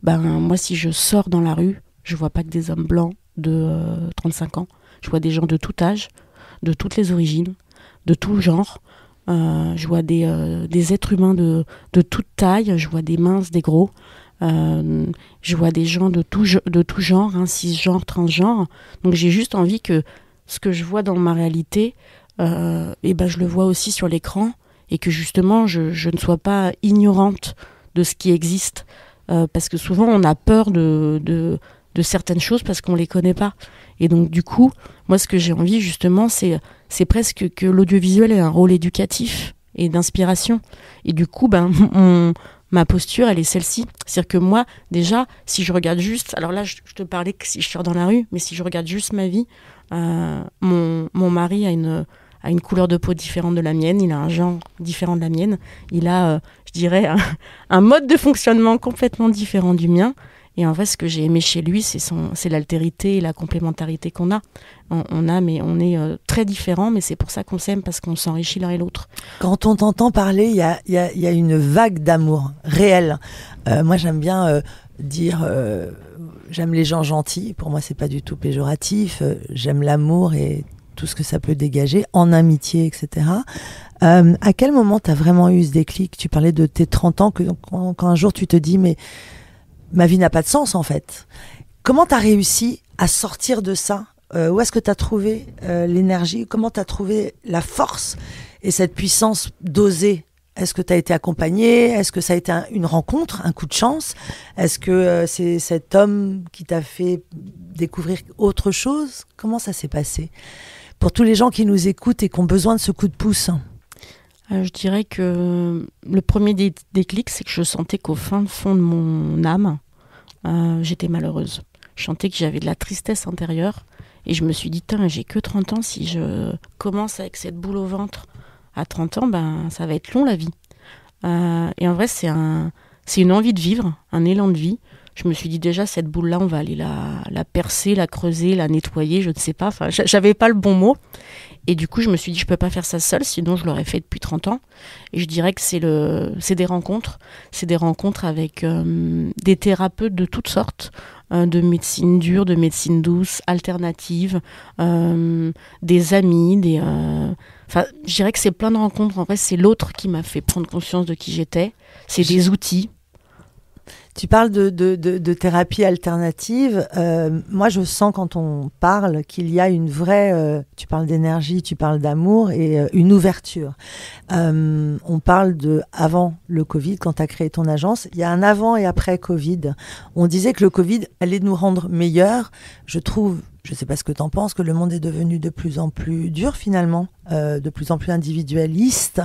Speaker 2: moi si je sors dans la rue, je vois pas que des hommes blancs de 35 ans, je vois des gens de tout âge, de toutes les origines, de tout genre, je vois des êtres humains de toute taille, je vois des minces, des gros, je vois des gens de tout genre, cisgenre, transgenre, donc j'ai juste envie que ce que je vois dans ma réalité, je le vois aussi sur l'écran, et que justement je ne sois pas ignorante de ce qui existe, parce que souvent on a peur de de certaines choses parce qu'on les connaît pas. Et donc du coup, moi ce que j'ai envie justement, c'est presque que l'audiovisuel ait un rôle éducatif et d'inspiration. Et du coup, ma posture, elle est celle-ci. C'est-à-dire que moi, déjà, si je regarde juste, alors là, je te parlais que si je sors dans la rue, mais si je regarde juste ma vie, mon mari a une couleur de peau différente de la mienne, il a un genre différent de la mienne, il a, je dirais, un mode de fonctionnement complètement différent du mien. Et en fait, ce que j'ai aimé chez lui, c'est l'altérité et la complémentarité qu'on a. Mais on est très différents, mais c'est pour ça qu'on s'aime, parce qu'on s'enrichit l'un et l'autre.
Speaker 1: Quand on t'entend parler, il y a une vague d'amour réel. Moi, j'aime bien dire j'aime les gens gentils. Pour moi, c'est pas du tout péjoratif. J'aime l'amour et tout ce que ça peut dégager en amitié, etc. À quel moment tu as vraiment eu ce déclic? Tu parlais de tes 30 ans, quand un jour tu te dis mais ma vie n'a pas de sens en fait. Comment tu as réussi à sortir de ça? Où est-ce que tu as trouvé l'énergie? Comment tu as trouvé la force et cette puissance d'oser? Est-ce que tu as été accompagnée? Est-ce que ça a été une rencontre, un coup de chance? Est-ce que c'est cet homme qui t'a fait découvrir autre chose? Comment ça s'est passé? Pour tous les gens qui nous écoutent et qui ont besoin de ce coup de pouce.
Speaker 2: Je dirais que le premier déclic, c'est que je sentais qu'au fin fond de mon âme, j'étais malheureuse. Je sentais que j'avais de la tristesse intérieure. Et je me suis dit, j'ai que 30 ans, si je commence avec cette boule au ventre à 30 ans, ça va être long la vie. Et en vrai, c'est une envie de vivre, un élan de vie. Je me suis dit déjà, cette boule-là, on va aller la percer, la creuser, la nettoyer, je ne sais pas. Enfin, j'avais pas le bon mot. Et du coup, je me suis dit, je peux pas faire ça seule, sinon je l'aurais fait depuis 30 ans. Et je dirais que c'est des rencontres. C'est des rencontres avec des thérapeutes de toutes sortes, de médecine dure, de médecine douce, alternative, des amis, Enfin, je dirais que c'est plein de rencontres. En vrai, c'est l'autre qui m'a fait prendre conscience de qui j'étais. C'est des outils.
Speaker 1: Tu parles de thérapie alternative. Moi, je sens quand on parle qu'il y a une vraie... tu parles d'énergie, tu parles d'amour et une ouverture. On parle de avant le Covid, quand tu as créé ton agence. Il y a un avant et après Covid. On disait que le Covid allait nous rendre meilleurs. Je trouve... Je ne sais pas ce que tu en penses, que le monde est devenu de plus en plus dur finalement, de plus en plus individualiste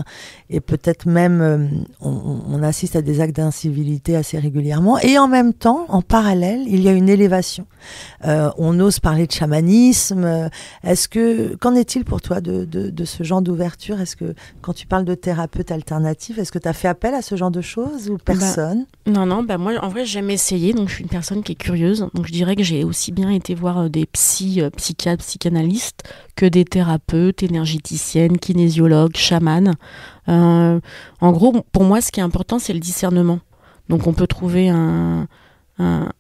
Speaker 1: et peut-être même on assiste à des actes d'incivilité assez régulièrement. Et en même temps, en parallèle, il y a une élévation. On ose parler de chamanisme. Qu'en est-il pour toi de ce genre d'ouverture? Est-ce que quand tu parles de thérapeute alternatif, est-ce que tu as fait appel à ce genre de choses ou personne?
Speaker 2: Non, moi en vrai j'aime essayer, donc je suis une personne qui est curieuse. Donc je dirais que j'ai aussi bien été voir des psychiatres, psychanalystes, que des thérapeutes, énergéticiennes, kinésiologues, chamanes. En gros, pour moi, ce qui est important, c'est le discernement. Donc, on peut trouver un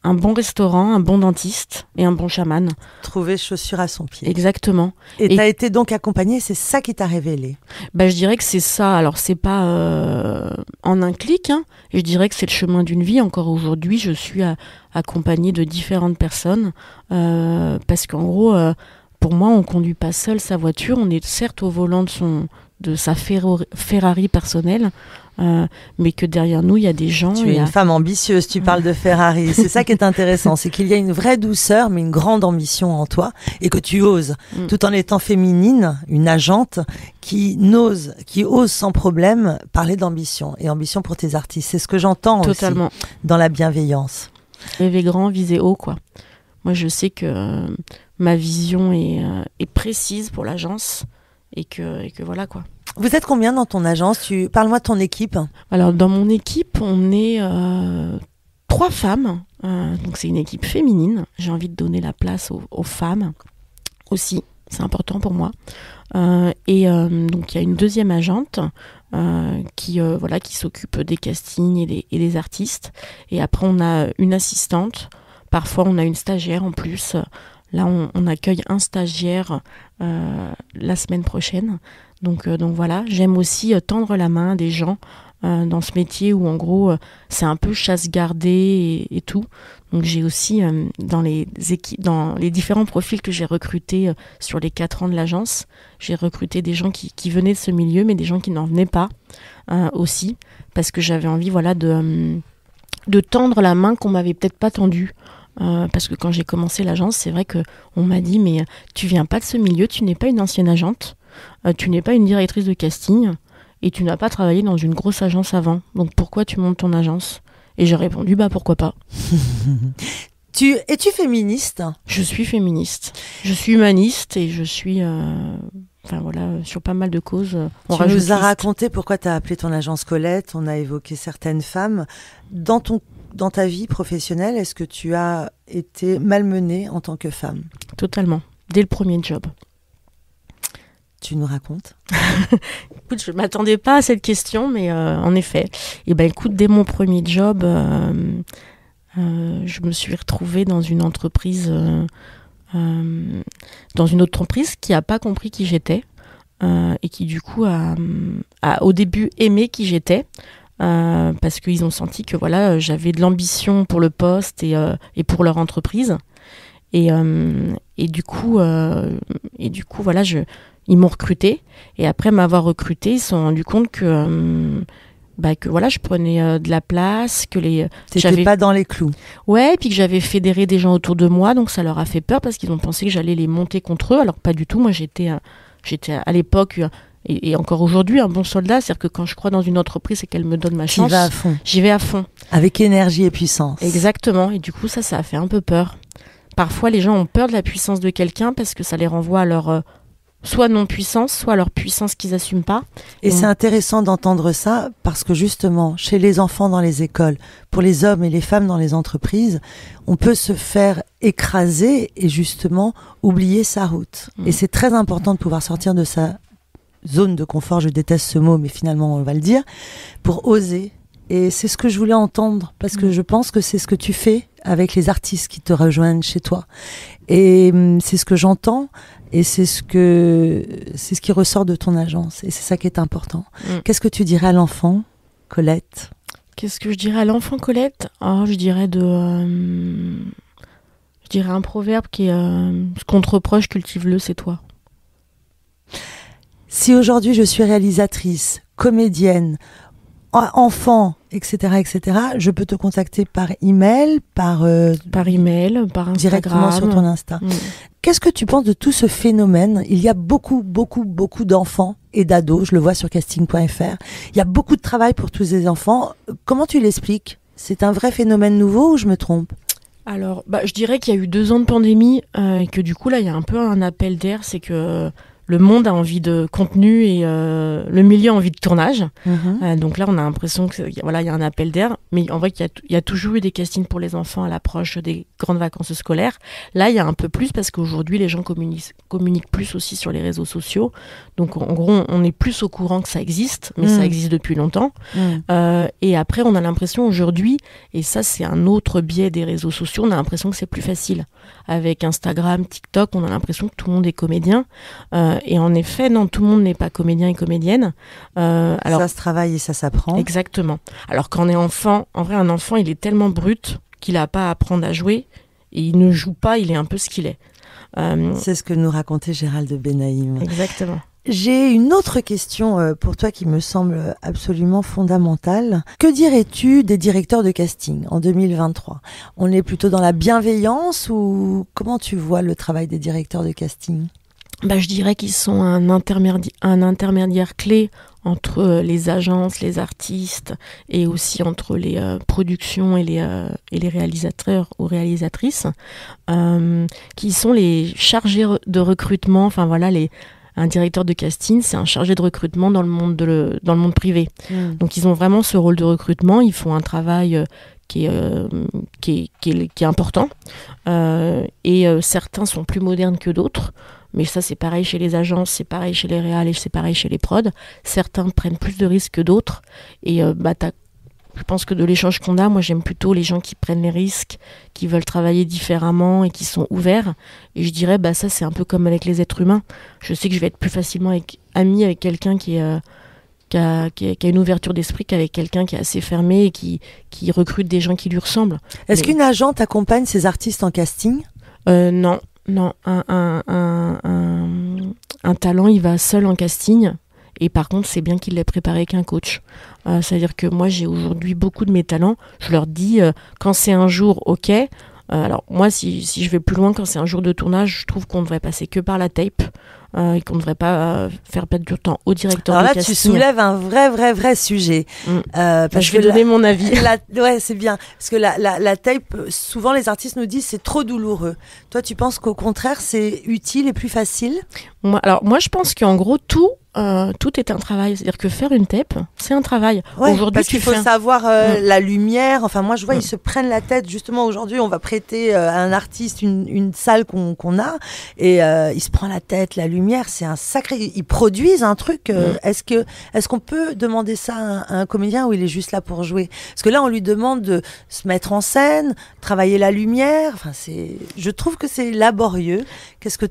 Speaker 2: bon restaurant, un bon dentiste et un bon chaman.
Speaker 1: Trouver chaussure à son pied.
Speaker 2: Exactement.
Speaker 1: Et tu as été donc accompagnée, c'est ça qui t'a révélé?
Speaker 2: Je dirais que c'est ça. Alors, c'est pas en un clic, hein, et je dirais que c'est le chemin d'une vie. Encore aujourd'hui, je suis accompagnée de différentes personnes parce qu'en gros, pour moi, on conduit pas seul sa voiture. On est certes au volant de sa Ferrari personnelle, mais que derrière nous, il y a des gens.
Speaker 1: Tu es une femme ambitieuse, tu parles de Ferrari. C'est ça qui est intéressant, c'est qu'il y a une vraie douceur, mais une grande ambition en toi, et que tu oses, tout en étant féminine, une agente qui ose sans problème parler d'ambition, et ambition pour tes artistes. C'est ce que j'entends
Speaker 2: totalement
Speaker 1: aussi dans la bienveillance.
Speaker 2: Rêver grand, viser haut, quoi. Moi, je sais que ma vision est précise pour l'agence et que voilà, quoi.
Speaker 1: Vous êtes combien dans ton agence? Parle-moi de ton équipe.
Speaker 2: Alors, dans mon équipe, on est 3 femmes. Donc, c'est une équipe féminine. J'ai envie de donner la place aux femmes aussi. C'est important pour moi. Donc, il y a une deuxième agente qui s'occupe des castings et des artistes. Et après, on a une assistante. Parfois, on a une stagiaire en plus. Là, on accueille un stagiaire la semaine prochaine. Donc voilà, j'aime aussi tendre la main à des gens dans ce métier où en gros c'est un peu chasse gardée et tout. Donc j'ai aussi dans les différents profils que j'ai recrutés sur les 4 ans de l'agence, j'ai recruté des gens qui venaient de ce milieu, mais des gens qui n'en venaient pas aussi, parce que j'avais envie de tendre la main qu'on m'avait peut-être pas tendue. parce que quand j'ai commencé l'agence, c'est vrai qu'on m'a dit, mais tu viens pas de ce milieu, tu n'es pas une ancienne agente, tu n'es pas une directrice de casting, et tu n'as pas travaillé dans une grosse agence avant, donc pourquoi tu montes ton agence ? Et j'ai répondu, pourquoi pas.
Speaker 1: Es-tu féministe ?
Speaker 2: Je suis féministe, je suis humaniste, et je suis... sur pas mal de causes.
Speaker 1: Tu nous as raconté pourquoi tu as appelé ton agence Colette, on a évoqué certaines femmes. Dans ta vie professionnelle, est-ce que tu as été malmenée en tant que femme ?
Speaker 2: Totalement, dès le premier job.
Speaker 1: Tu nous racontes ?
Speaker 2: Écoute, je ne m'attendais pas à cette question, mais en effet. Écoute, dès mon premier job, je me suis retrouvée dans une entreprise... dans une autre entreprise qui n'a pas compris qui j'étais et qui du coup a au début aimé qui j'étais parce qu'ils ont senti que voilà, j'avais de l'ambition pour le poste et pour leur entreprise et du coup voilà, ils m'ont recruté et après m'avoir recruté, ils se sont rendus compte que voilà, je prenais de la place,
Speaker 1: T'étais pas dans les clous.
Speaker 2: Ouais, et puis que j'avais fédéré des gens autour de moi, donc ça leur a fait peur parce qu'ils ont pensé que j'allais les monter contre eux, alors pas du tout. Moi, j'étais à l'époque et encore aujourd'hui un bon soldat, c'est-à-dire que quand je crois dans une entreprise et qu'elle me donne ma chance, j'y vais à fond.
Speaker 1: Avec énergie et puissance.
Speaker 2: Exactement, et du coup ça a fait un peu peur. Parfois, les gens ont peur de la puissance de quelqu'un parce que ça les renvoie à leur... soit non-puissance, soit leur puissance qu'ils n'assument pas.
Speaker 1: Et c'est intéressant d'entendre ça parce que justement, chez les enfants dans les écoles, pour les hommes et les femmes dans les entreprises, on peut se faire écraser et justement oublier sa route. Et c'est très important de pouvoir sortir de sa zone de confort, je déteste ce mot, mais finalement on va le dire, pour oser. Et c'est ce que je voulais entendre parce que je pense que c'est ce que tu fais avec les artistes qui te rejoignent chez toi. Et c'est ce que j'entends. Et c'est ce qui ressort de ton agence. Et c'est ça qui est important. Qu'est-ce que tu dirais à l'enfant, Colette ?
Speaker 2: Qu'est-ce que je dirais à l'enfant, Colette ? Je dirais un proverbe qui est ce qu'on te reproche, cultive-le, c'est toi.
Speaker 1: Si aujourd'hui je suis réalisatrice, comédienne, enfant, etc., je peux te contacter par email, par
Speaker 2: Instagram.
Speaker 1: Directement sur ton Insta. Qu'est-ce que tu penses de tout ce phénomène ? Il y a beaucoup d'enfants et d'ados, je le vois sur casting.fr. Il y a beaucoup de travail pour tous ces enfants. Comment tu l'expliques ? C'est un vrai phénomène nouveau ou je me trompe ?
Speaker 2: Alors, je dirais qu'il y a eu 2 ans de pandémie et que du coup, là, il y a un peu un appel d'air, c'est que le monde a envie de contenu et le milieu a envie de tournage. Donc là, on a l'impression qu'il y a un appel d'air. Mais en vrai, il y a toujours eu des castings pour les enfants à l'approche des grandes vacances scolaires. Là, il y a un peu plus parce qu'aujourd'hui, les gens communiquent plus aussi sur les réseaux sociaux. Donc en gros, on est plus au courant que ça existe, mais ça existe depuis longtemps. Et après, on a l'impression aujourd'hui, et ça c'est un autre biais des réseaux sociaux, on a l'impression que c'est plus facile. Avec Instagram, TikTok, on a l'impression que tout le monde est comédien. Et en effet, non, tout le monde n'est pas comédien et comédienne.
Speaker 1: Alors, ça se travaille et ça s'apprend.
Speaker 2: Exactement. Alors quand on est enfant, en vrai, un enfant, il est tellement brut qu'il n'a pas à apprendre à jouer. Et il ne joue pas, il est un peu ce qu'il est.
Speaker 1: C'est ce que nous racontait Gérald Benaïm.
Speaker 2: Exactement.
Speaker 1: J'ai une autre question pour toi qui me semble absolument fondamentale. Que dirais-tu des directeurs de casting en 2023 ? On est plutôt dans la bienveillance ou comment tu vois le travail des directeurs de casting ?
Speaker 2: Je dirais qu'ils sont un intermédiaire clé entre les agences, les artistes et aussi entre les productions et les réalisateurs ou réalisatrices qui sont les chargés de recrutement. Enfin voilà, un directeur de casting, c'est un chargé de recrutement dans le monde privé. Donc ils ont vraiment ce rôle de recrutement, ils font un travail qui est important et certains sont plus modernes que d'autres. Mais ça, c'est pareil chez les agences, c'est pareil chez les réals et c'est pareil chez les prods. Certains prennent plus de risques que d'autres. Et je pense que de l'échange qu'on a, moi, j'aime plutôt les gens qui prennent les risques, qui veulent travailler différemment et qui sont ouverts. Et je dirais, ça, c'est un peu comme avec les êtres humains. Je sais que je vais être plus facilement amie avec quelqu'un qui a une ouverture d'esprit qu'avec quelqu'un qui est assez fermé et qui recrute des gens qui lui ressemblent.
Speaker 1: Est-ce qu'une agente accompagne ses artistes en casting ?
Speaker 2: Non. Non, un talent, il va seul en casting. Et par contre, c'est bien qu'il l'ait préparé avec un coach. C'est-à-dire que moi, j'ai aujourd'hui beaucoup de mes talents. Je leur dis, quand c'est un jour, ok, Alors moi, si je vais plus loin, quand c'est un jour de tournage, je trouve qu'on devrait passer que par la tape. Et qu'on ne devrait pas faire perdre du temps au directeur de casting.
Speaker 1: Alors là, tu soulèves un vrai sujet.
Speaker 2: Je vais donner mon avis.
Speaker 1: Ouais, c'est bien. Parce que la tape, souvent les artistes nous disent c'est trop douloureux. Toi, tu penses qu'au contraire, c'est utile et plus facile ?
Speaker 2: Moi, je pense qu'en gros, tout est un travail. C'est-à-dire que faire une tape, c'est un travail.
Speaker 1: Ouais,
Speaker 2: aujourd'hui,
Speaker 1: parce qu'il faut savoir la lumière. Enfin, moi, je vois, ils se prennent la tête. Justement, aujourd'hui, on va prêter à un artiste une salle qu'on a. Et il se prend la tête, la lumière. C'est un sacré... Ils produisent un truc. Est-ce qu'on peut demander ça à un comédien ou il est juste là pour jouer ? Parce que là, on lui demande de se mettre en scène, travailler la lumière. Enfin, je trouve que c'est laborieux. Qu'est-ce que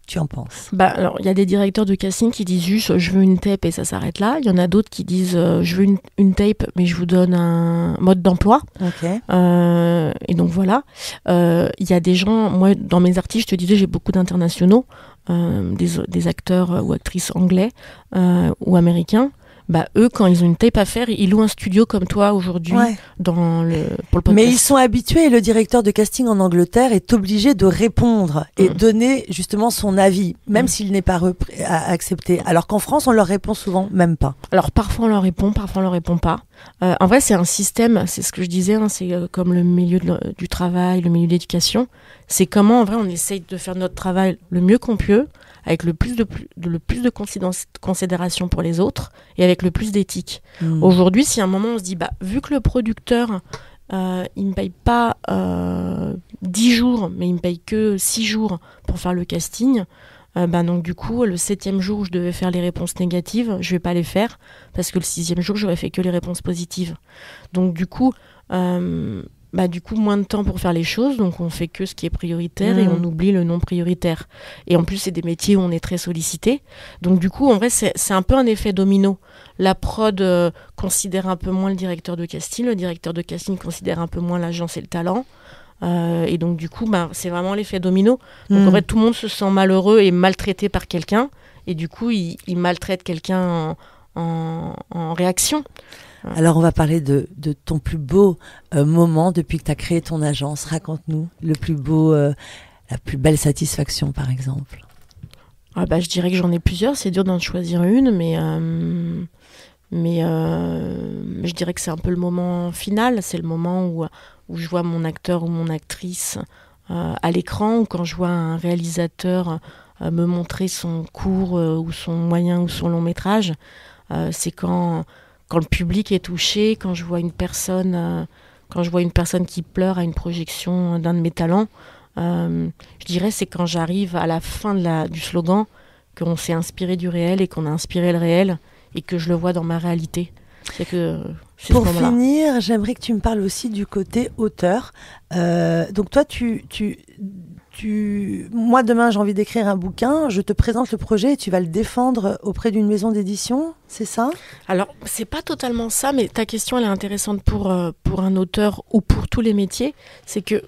Speaker 1: tu en penses ?
Speaker 2: Alors, il y a des directeurs de casting qui disent juste je veux une tape et ça s'arrête là. Il y en a d'autres qui disent je veux une tape mais je vous donne un mode d'emploi.
Speaker 1: Okay.
Speaker 2: Et donc voilà. Il y a des gens, moi dans mes artistes, je te disais, j'ai beaucoup d'internationaux, des acteurs ou actrices anglais ou américains. Eux, quand ils ont une tape à faire, ils louent un studio comme toi aujourd'hui pour le podcast.
Speaker 1: Mais ils sont habitués et le directeur de casting en Angleterre est obligé de répondre et donner justement son avis, même s'il n'est pas accepté. Alors qu'en France, on leur répond souvent même pas.
Speaker 2: Alors parfois on leur répond, parfois on leur répond pas. En vrai, c'est un système, c'est ce que je disais, c'est comme le milieu du travail, le milieu de l'éducation. C'est comment, en vrai, on essaye de faire notre travail le mieux qu'on peut, avec le plus de considération pour les autres et avec le plus d'éthique. Aujourd'hui, si à un moment on se dit, vu que le producteur, il ne me paye pas 10 jours, mais il me paye que 6 jours pour faire le casting, donc du coup, le 7e jour où je devais faire les réponses négatives, je vais pas les faire, parce que le 6e jour, j'aurais fait que les réponses positives. Donc du coup, moins de temps pour faire les choses, donc on fait que ce qui est prioritaire et on oublie le non prioritaire. Et en plus, c'est des métiers où on est très sollicité. Donc du coup, en vrai, c'est un peu un effet domino. La prod considère un peu moins le directeur de casting considère un peu moins l'agence et le talent. Et donc du coup, c'est vraiment l'effet domino. Donc en fait, tout le monde se sent malheureux et maltraité par quelqu'un. Et du coup, il maltraite quelqu'un en réaction.
Speaker 1: Alors, on va parler de ton plus beau moment depuis que tu as créé ton agence. Raconte-nous le plus beau, la plus belle satisfaction, par exemple.
Speaker 2: Je dirais que j'en ai plusieurs. C'est dur d'en choisir une, mais je dirais que c'est un peu le moment final. C'est le moment où je vois mon acteur ou mon actrice à l'écran, ou quand je vois un réalisateur me montrer son court ou son moyen ou son long métrage. C'est quand le public est touché, quand je vois une personne qui pleure à une projection d'un de mes talents, je dirais c'est quand j'arrive à la fin du slogan, qu'on s'est inspiré du réel et qu'on a inspiré le réel et que je le vois dans ma réalité.
Speaker 1: Pour finir, j'aimerais que tu me parles aussi du côté auteur. Donc toi, moi demain j'ai envie d'écrire un bouquin, je te présente le projet et tu vas le défendre auprès d'une maison d'édition, c'est ça ?
Speaker 2: Alors c'est pas totalement ça, mais ta question elle est intéressante pour un auteur ou pour tous les métiers. C'est que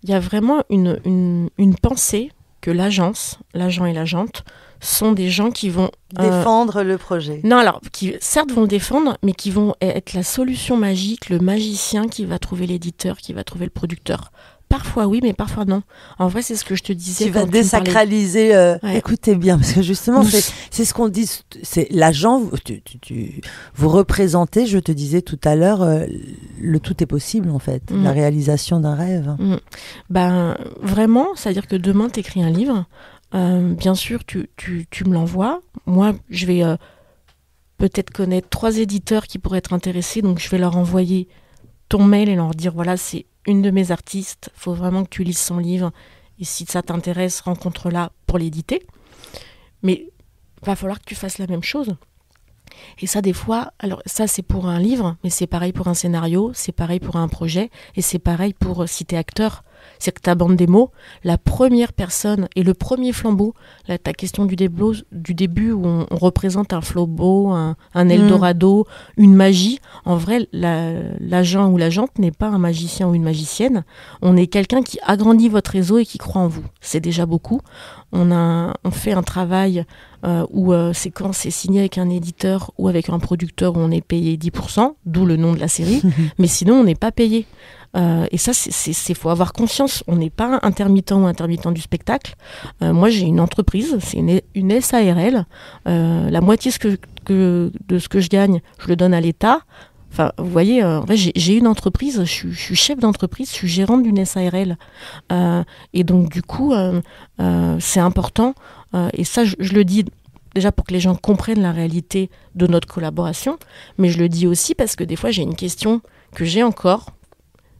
Speaker 2: il y a vraiment une pensée que l'agent et l'agente sont des gens qui vont
Speaker 1: défendre le projet.
Speaker 2: Non, alors qui certes vont le défendre, mais qui vont être la solution magique, le magicien qui va trouver l'éditeur, qui va trouver le producteur. Parfois oui, mais parfois non. En vrai, c'est ce que je te disais.
Speaker 1: Tu vas désacraliser. Écoutez bien, parce que justement, c'est ce qu'on dit. C'est l'agent. Vous représentez. Je te disais tout à l'heure, le tout est possible en fait. La réalisation d'un rêve.
Speaker 2: Vraiment, c'est-à-dire que demain, t'écris un livre. Bien sûr, tu me l'envoies. Moi, je vais peut-être connaître 3 éditeurs qui pourraient être intéressés, donc je vais leur envoyer ton mail et leur dire voilà, c'est une de mes artistes, il faut vraiment que tu lises son livre et si ça t'intéresse, rencontre-la pour l'éditer. Mais il va falloir que tu fasses la même chose. Et ça, des fois, alors ça c'est pour un livre, mais c'est pareil pour un scénario, c'est pareil pour un projet, et c'est pareil pour si t'es acteur. C'est que ta bande démo, la première personne et le premier flambeau, là, ta question du début où on représente un flambeau, un Eldorado, une magie. En vrai, l'agent ou l'agente n'est pas un magicien ou une magicienne. On est quelqu'un qui agrandit votre réseau et qui croit en vous. C'est déjà beaucoup. On fait un travail où c'est quand c'est signé avec un éditeur ou avec un producteur où on est payé 10%, d'où le nom de la série. Mais sinon, on n'est pas payé. Et ça, faut avoir conscience. On n'est pas intermittent ou intermittent du spectacle. Moi, j'ai une entreprise, c'est une SARL. La moitié de ce que je gagne, je le donne à l'État. Enfin, vous voyez, en vrai, j'ai une entreprise, je suis chef d'entreprise, je suis gérante d'une SARL. Et donc, du coup, c'est important. Et ça, je le dis déjà pour que les gens comprennent la réalité de notre collaboration. Mais je le dis aussi parce que des fois, j'ai une question que j'ai encore,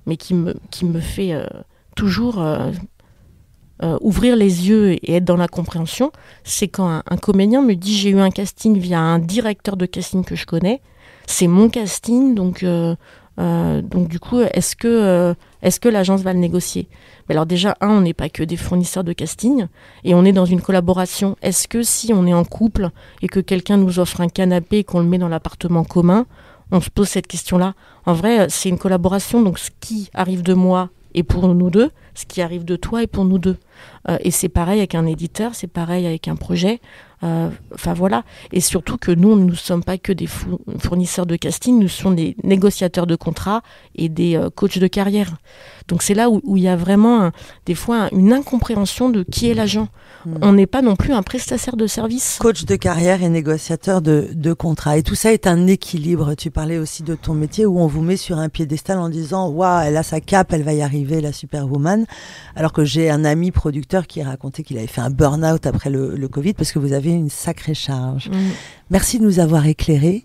Speaker 2: mais qui me fait toujours ouvrir les yeux et être dans la compréhension. C'est quand un comédien me dit « j'ai eu un casting via un directeur de casting que je connais ». C'est mon casting, donc du coup, est-ce que l'agence va le négocier ? Mais alors déjà, on n'est pas que des fournisseurs de casting, et on est dans une collaboration. Est-ce que si on est en couple et que quelqu'un nous offre un canapé et qu'on le met dans l'appartement commun, on se pose cette question-là ? En vrai, c'est une collaboration, donc ce qui arrive de moi est pour nous deux, ce qui arrive de toi est pour nous deux. Et c'est pareil avec un éditeur, c'est pareil avec un projet. Enfin voilà. Et surtout que nous ne sommes pas que des fournisseurs de casting, nous sommes des négociateurs de contrats et des coachs de carrière. Donc c'est là où il y a vraiment des fois une incompréhension de qui est l'agent. On n'est pas non plus un prestataire de service.
Speaker 1: Coach de carrière et négociateur de contrats. Et tout ça est un équilibre. Tu parlais aussi de ton métier où on vous met sur un piédestal en disant « Waouh, elle a sa cape, elle va y arriver, la superwoman ». Alors que j'ai un ami producteur qui racontait qu'il avait fait un burn-out après le Covid parce que vous avez une sacrée charge. Merci de nous avoir éclairés.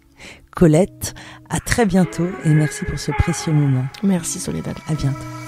Speaker 1: Colette, à très bientôt et merci pour ce précieux moment.
Speaker 2: Merci Soledad.
Speaker 1: À bientôt.